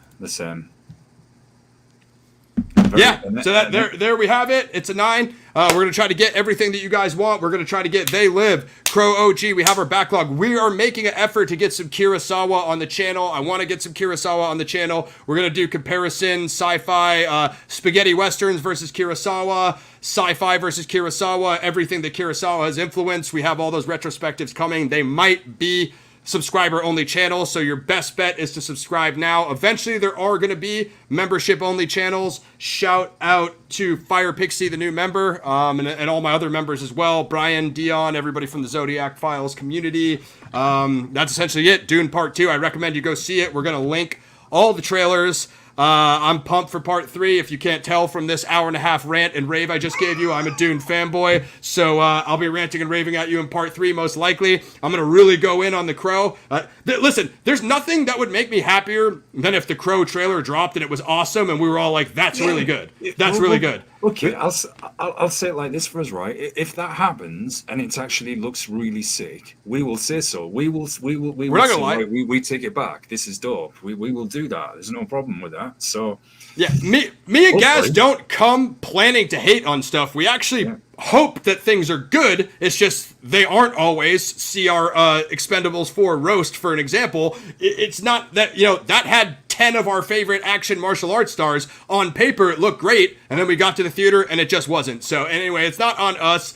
So there we have it. It's a 9. We're going to try to get everything that you guys want. We're going to try to get They Live, Crow OG. We have our backlog. We are making an effort to get some Kurosawa on the channel. I want to get some Kurosawa on the channel. We're going to do comparison sci-fi, spaghetti westerns versus Kurosawa, sci-fi versus Kurosawa, everything that Kurosawa has influenced. We have all those retrospectives coming. They might be subscriber only channels, so your best bet is to subscribe now. Eventually there are going to be membership only channels. Shout out to Fire Pixie, the new member, and all my other members as well, Brian, Dion, everybody from the Zodiac Files community. That's essentially it. Dune Part 2, I recommend you go see it. We're going to link all the trailers. I'm pumped for Part 3. If you can't tell from this hour-and-a-half rant and rave I just gave you, I'm a Dune fanboy. So I'll be ranting and raving at you in Part 3 most likely. I'm going to really go in on The Crow. Listen, there's nothing that would make me happier than if The Crow trailer dropped and it was awesome and we were all like, that's really good. That's really good. Okay, I'll say it like this for us, right? If that happens and it actually looks really sick, we will say so. We're not gonna lie. We take it back. This is dope. We will do that. There's no problem with that. So yeah, me and Gaz don't come planning to hate on stuff. We actually hope that things are good. It's just they aren't always. See our Expendables 4 roast for an example. It's not that, that had 10 of our favorite action martial arts stars. On paper, it looked great, and then we got to the theater, and it just wasn't. So anyway, it's not on us.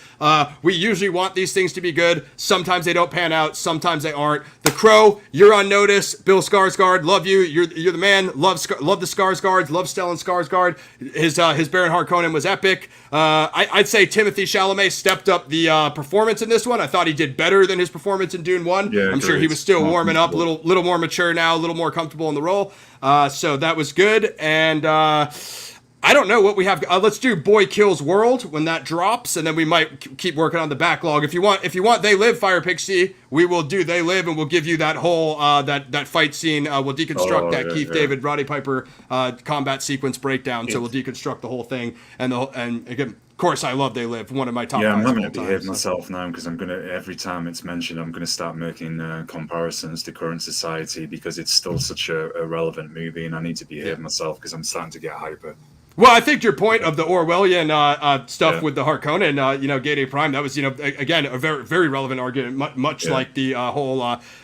We usually want these things to be good. Sometimes they don't pan out. Sometimes they aren't. The Crow, you're on notice. Bill Skarsgård, love you. You're the man. Love the Skarsgårds. Love Stellan Skarsgård. His Baron Harkonnen was epic. I'd say Timothy Chalamet stepped up the performance in this one. I thought he did better than his performance in Dune 1. I'm sure he was still warming up, a little more mature now, a little more comfortable in the role. So that was good. And I don't know what we have. Let's do Boy Kills World when that drops, and then we might keep working on the backlog. If you want They Live, Fire Pixie, we will do They Live, and we'll give you that whole that fight scene. We'll deconstruct Keith David, Roddy Piper combat sequence breakdown. So we'll deconstruct the whole thing, and again, of course, I love They Live, one of my top. Yeah, I'm going to behave myself now because I'm going to, every time it's mentioned, I'm going to start making comparisons to current society because it's still such a relevant movie, and I need to behave myself because I'm starting to get hyper. Well, I think your point of the Orwellian stuff with the Harkonnen, Gate A Prime, that was, again, a very, very relevant argument, much like the whole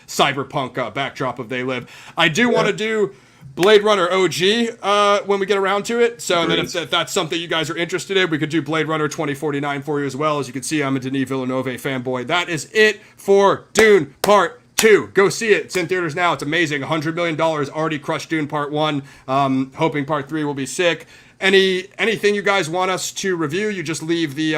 cyberpunk backdrop of They Live. I do want to do Blade Runner OG when we get around to it. So then if that's something you guys are interested in, we could do Blade Runner 2049 for you as well. As you can see, I'm a Denis Villeneuve fanboy. That is it for Dune Part 2. Go see it. It's in theaters now. It's amazing. $100 million already crushed Dune Part 1. Hoping Part 3 will be sick. Anything you guys want us to review, you just leave the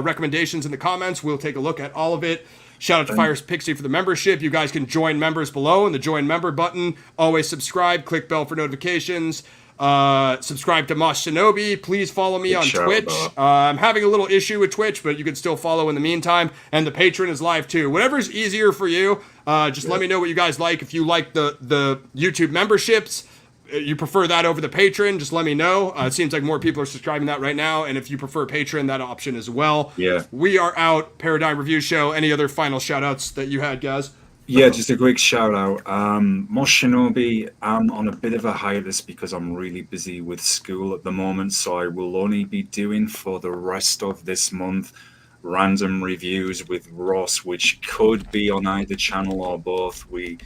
recommendations in the comments. We'll take a look at all of it. Shout out to Fire Pixie for the membership. You guys can join members below in the join member button. Always subscribe. Click bell for notifications. Subscribe to Mosh Shinobi. Please follow me on Twitch. I'm having a little issue with Twitch, but you can still follow in the meantime. And the Patreon is live too. Whatever's easier for you. Just let me know what you guys like. If you like the YouTube memberships, you prefer that over the Patreon, just let me know. It seems like more people are subscribing to that right now. And if you prefer Patreon, that option as well. Yeah. We are out. Paradigm Review Show. Any other final shout outs that you had, Gaz? Yeah, just a quick shout out. Mosh Shinobi, I'm on a bit of a hiatus because I'm really busy with school at the moment. So I will only be doing for the rest of this month random reviews with Ross, which could be on either channel or both. We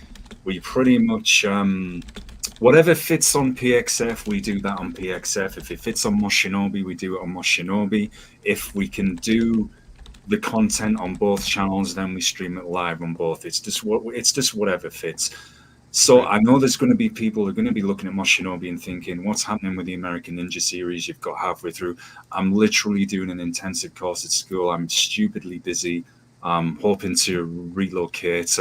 pretty much... whatever fits on PXF, we do that on PXF. If it fits on Mosh Shinobi, we do it on Mosh Shinobi. If we can do the content on both channels, then we stream it live on both. It's just whatever fits. So I know there's going to be people who are going to be looking at Mosh Shinobi and thinking, what's happening with the American Ninja series you've got halfway through? I'm literally doing an intensive course at school. I'm stupidly busy. Hoping to relocate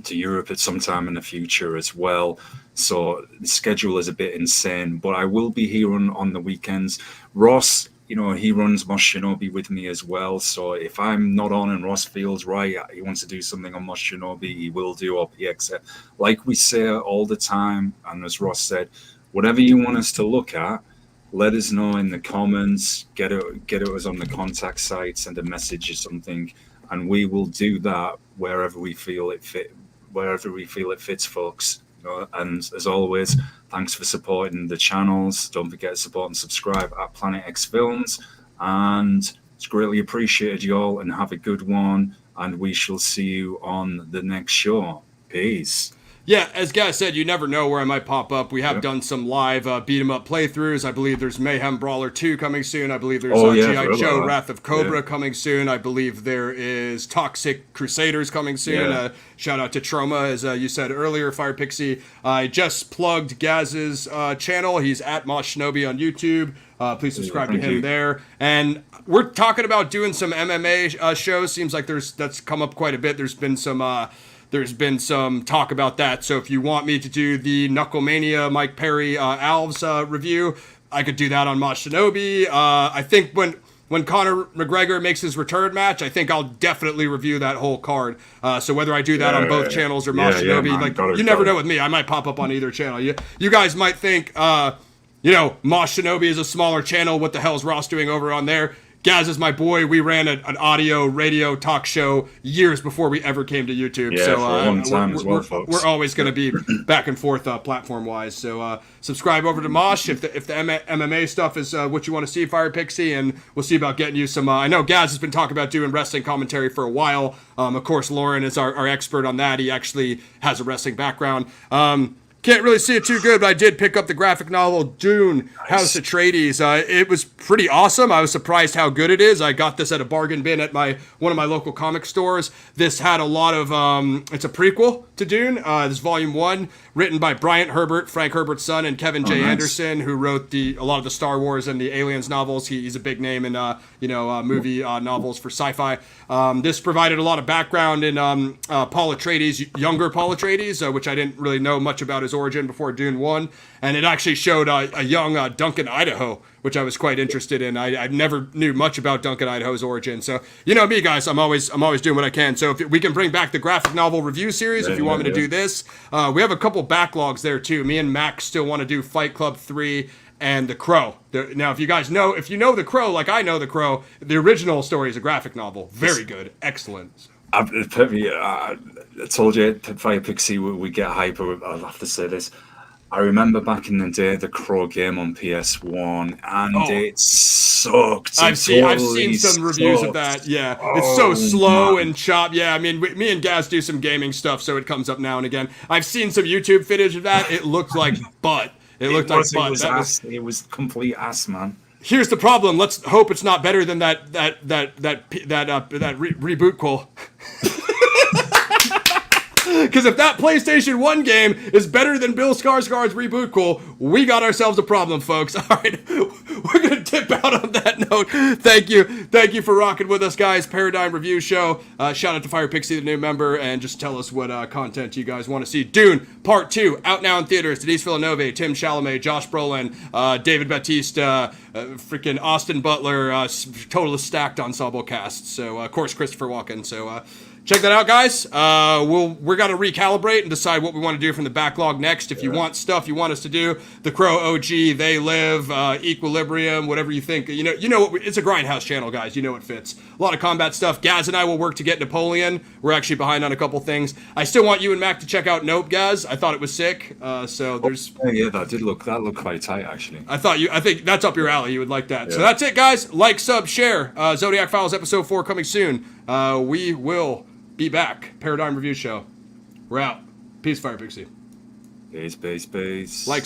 to Europe at some time in the future as well. So the schedule is a bit insane, but I will be here on the weekends. Ross, he runs Mosh Shinobi with me as well. So if I'm not on and Ross feels right, he wants to do something on Mosh Shinobi, he will do, or PXF. Like we say all the time, and as Ross said, whatever you want us to look at, let us know in the comments, get it us on the contact site, send a message or something, and we will do that wherever we feel it fits, folks. And as always, thanks for supporting the channels. Don't forget to support and subscribe at Planet X Films. And it's greatly appreciated, y'all, and have a good one. And we shall see you on the next show. Peace. Yeah, as Gaz said, you never know where I might pop up. We have done some live beat-em-up playthroughs. I believe there's Mayhem Brawler 2 coming soon. I believe there's G.I. Joe Wrath of Cobra coming soon. I believe there is Toxic Crusaders coming soon. Shout out to Troma, as you said earlier, Fire Pixie. I just plugged Gaz's channel. He's at Mosh Shinobi on YouTube. Please subscribe to him there. And we're talking about doing some MMA shows. Seems like that's come up quite a bit. There's been some talk about that. So if you want me to do the Knucklemania Mike Perry Alves review, I could do that on Mosh Shinobi. I think when Conor McGregor makes his return match, I think I'll definitely review that whole card. So whether I do that on both channels or Mosh Shinobi, you never know with me. I might pop up on either channel. You guys might think, Mosh Shinobi is a smaller channel. What the hell is Ross doing over on there? Gaz is my boy. We ran an audio radio talk show years before we ever came to YouTube. Yeah, so for a long time as well, folks. We're always going to be back and forth platform wise. So subscribe over to Mosh if the MMA stuff is what you want to see, Fire Pixie, and we'll see about getting you some. I know Gaz has been talking about doing wrestling commentary for a while. Of course, Lauren is our expert on that. He actually has a wrestling background. Can't really see it too good, but I did pick up the graphic novel Dune, House Atreides. It was pretty awesome. I was surprised how good it is. I got this at a bargain bin at one of my local comic stores. This had a lot of, it's a prequel to Dune. This is volume 1, written by Bryant Herbert, Frank Herbert's son, and Kevin J. Anderson, who wrote a lot of the Star Wars and the Aliens novels. He's a big name in, movie novels for sci-fi. This provided a lot of background in Paul Atreides, younger Paul Atreides, which I didn't really know much about his origin before Dune 1. And it actually showed a young Duncan Idaho, which I was quite interested in. I never knew much about Duncan Idaho's origin. So, you know me, guys, I'm always doing what I can. So if we can bring back the graphic novel review series, if you want me to do this. We have a couple backlogs there, too. Me and Max still want to do Fight Club 3 and The Crow. Now, if you know The Crow like I know The Crow, the original story is a graphic novel. Very good. Excellent. I told you, Fire Pixie, we get hyper. I'll have to say this. I remember back in the day, the Crow game on PS1, and it sucked. I've seen some reviews of that. Yeah, it's so slow and chopped. Yeah, I mean, me and Gaz do some gaming stuff, so it comes up now and again. I've seen some YouTube footage of that. It looked like butt. It was complete ass, man. Here's the problem. Let's hope it's not better than that reboot call. Because if that PlayStation 1 game is better than Bill Skarsgård's reboot call, we got ourselves a problem, folks. All right, we're going to tip out on that note. Thank you for rocking with us, guys. Paradigm Review Show. Shout out to Fire Pixie, the new member, and just tell us what content you guys want to see. Dune, Part 2, out now in theaters. Denis Villeneuve, Tim Chalamet, Josh Brolin, David Bautista, freaking Austin Butler, total stacked ensemble cast. So, of course, Christopher Walken. So, check that out, guys. We're going to recalibrate and decide what we want to do from the backlog next. If you want stuff you want us to do, The Crow OG, They Live, Equilibrium, whatever you think. You know what? It's a Grindhouse channel, guys. You know it fits. A lot of combat stuff. Gaz and I will work to get Napoleon. We're actually behind on a couple things. I still want you and Mac to check out Nope, Gaz. I thought it was sick. So there's. Yeah, that looked quite tight, actually. I think that's up your alley. You would like that. Yeah. So that's it, guys. Like, sub, share. Zodiac Files episode 4 coming soon. We will be back. Paradigm Review Show. We're out. Peace, Fire Pixie. Peace. Like,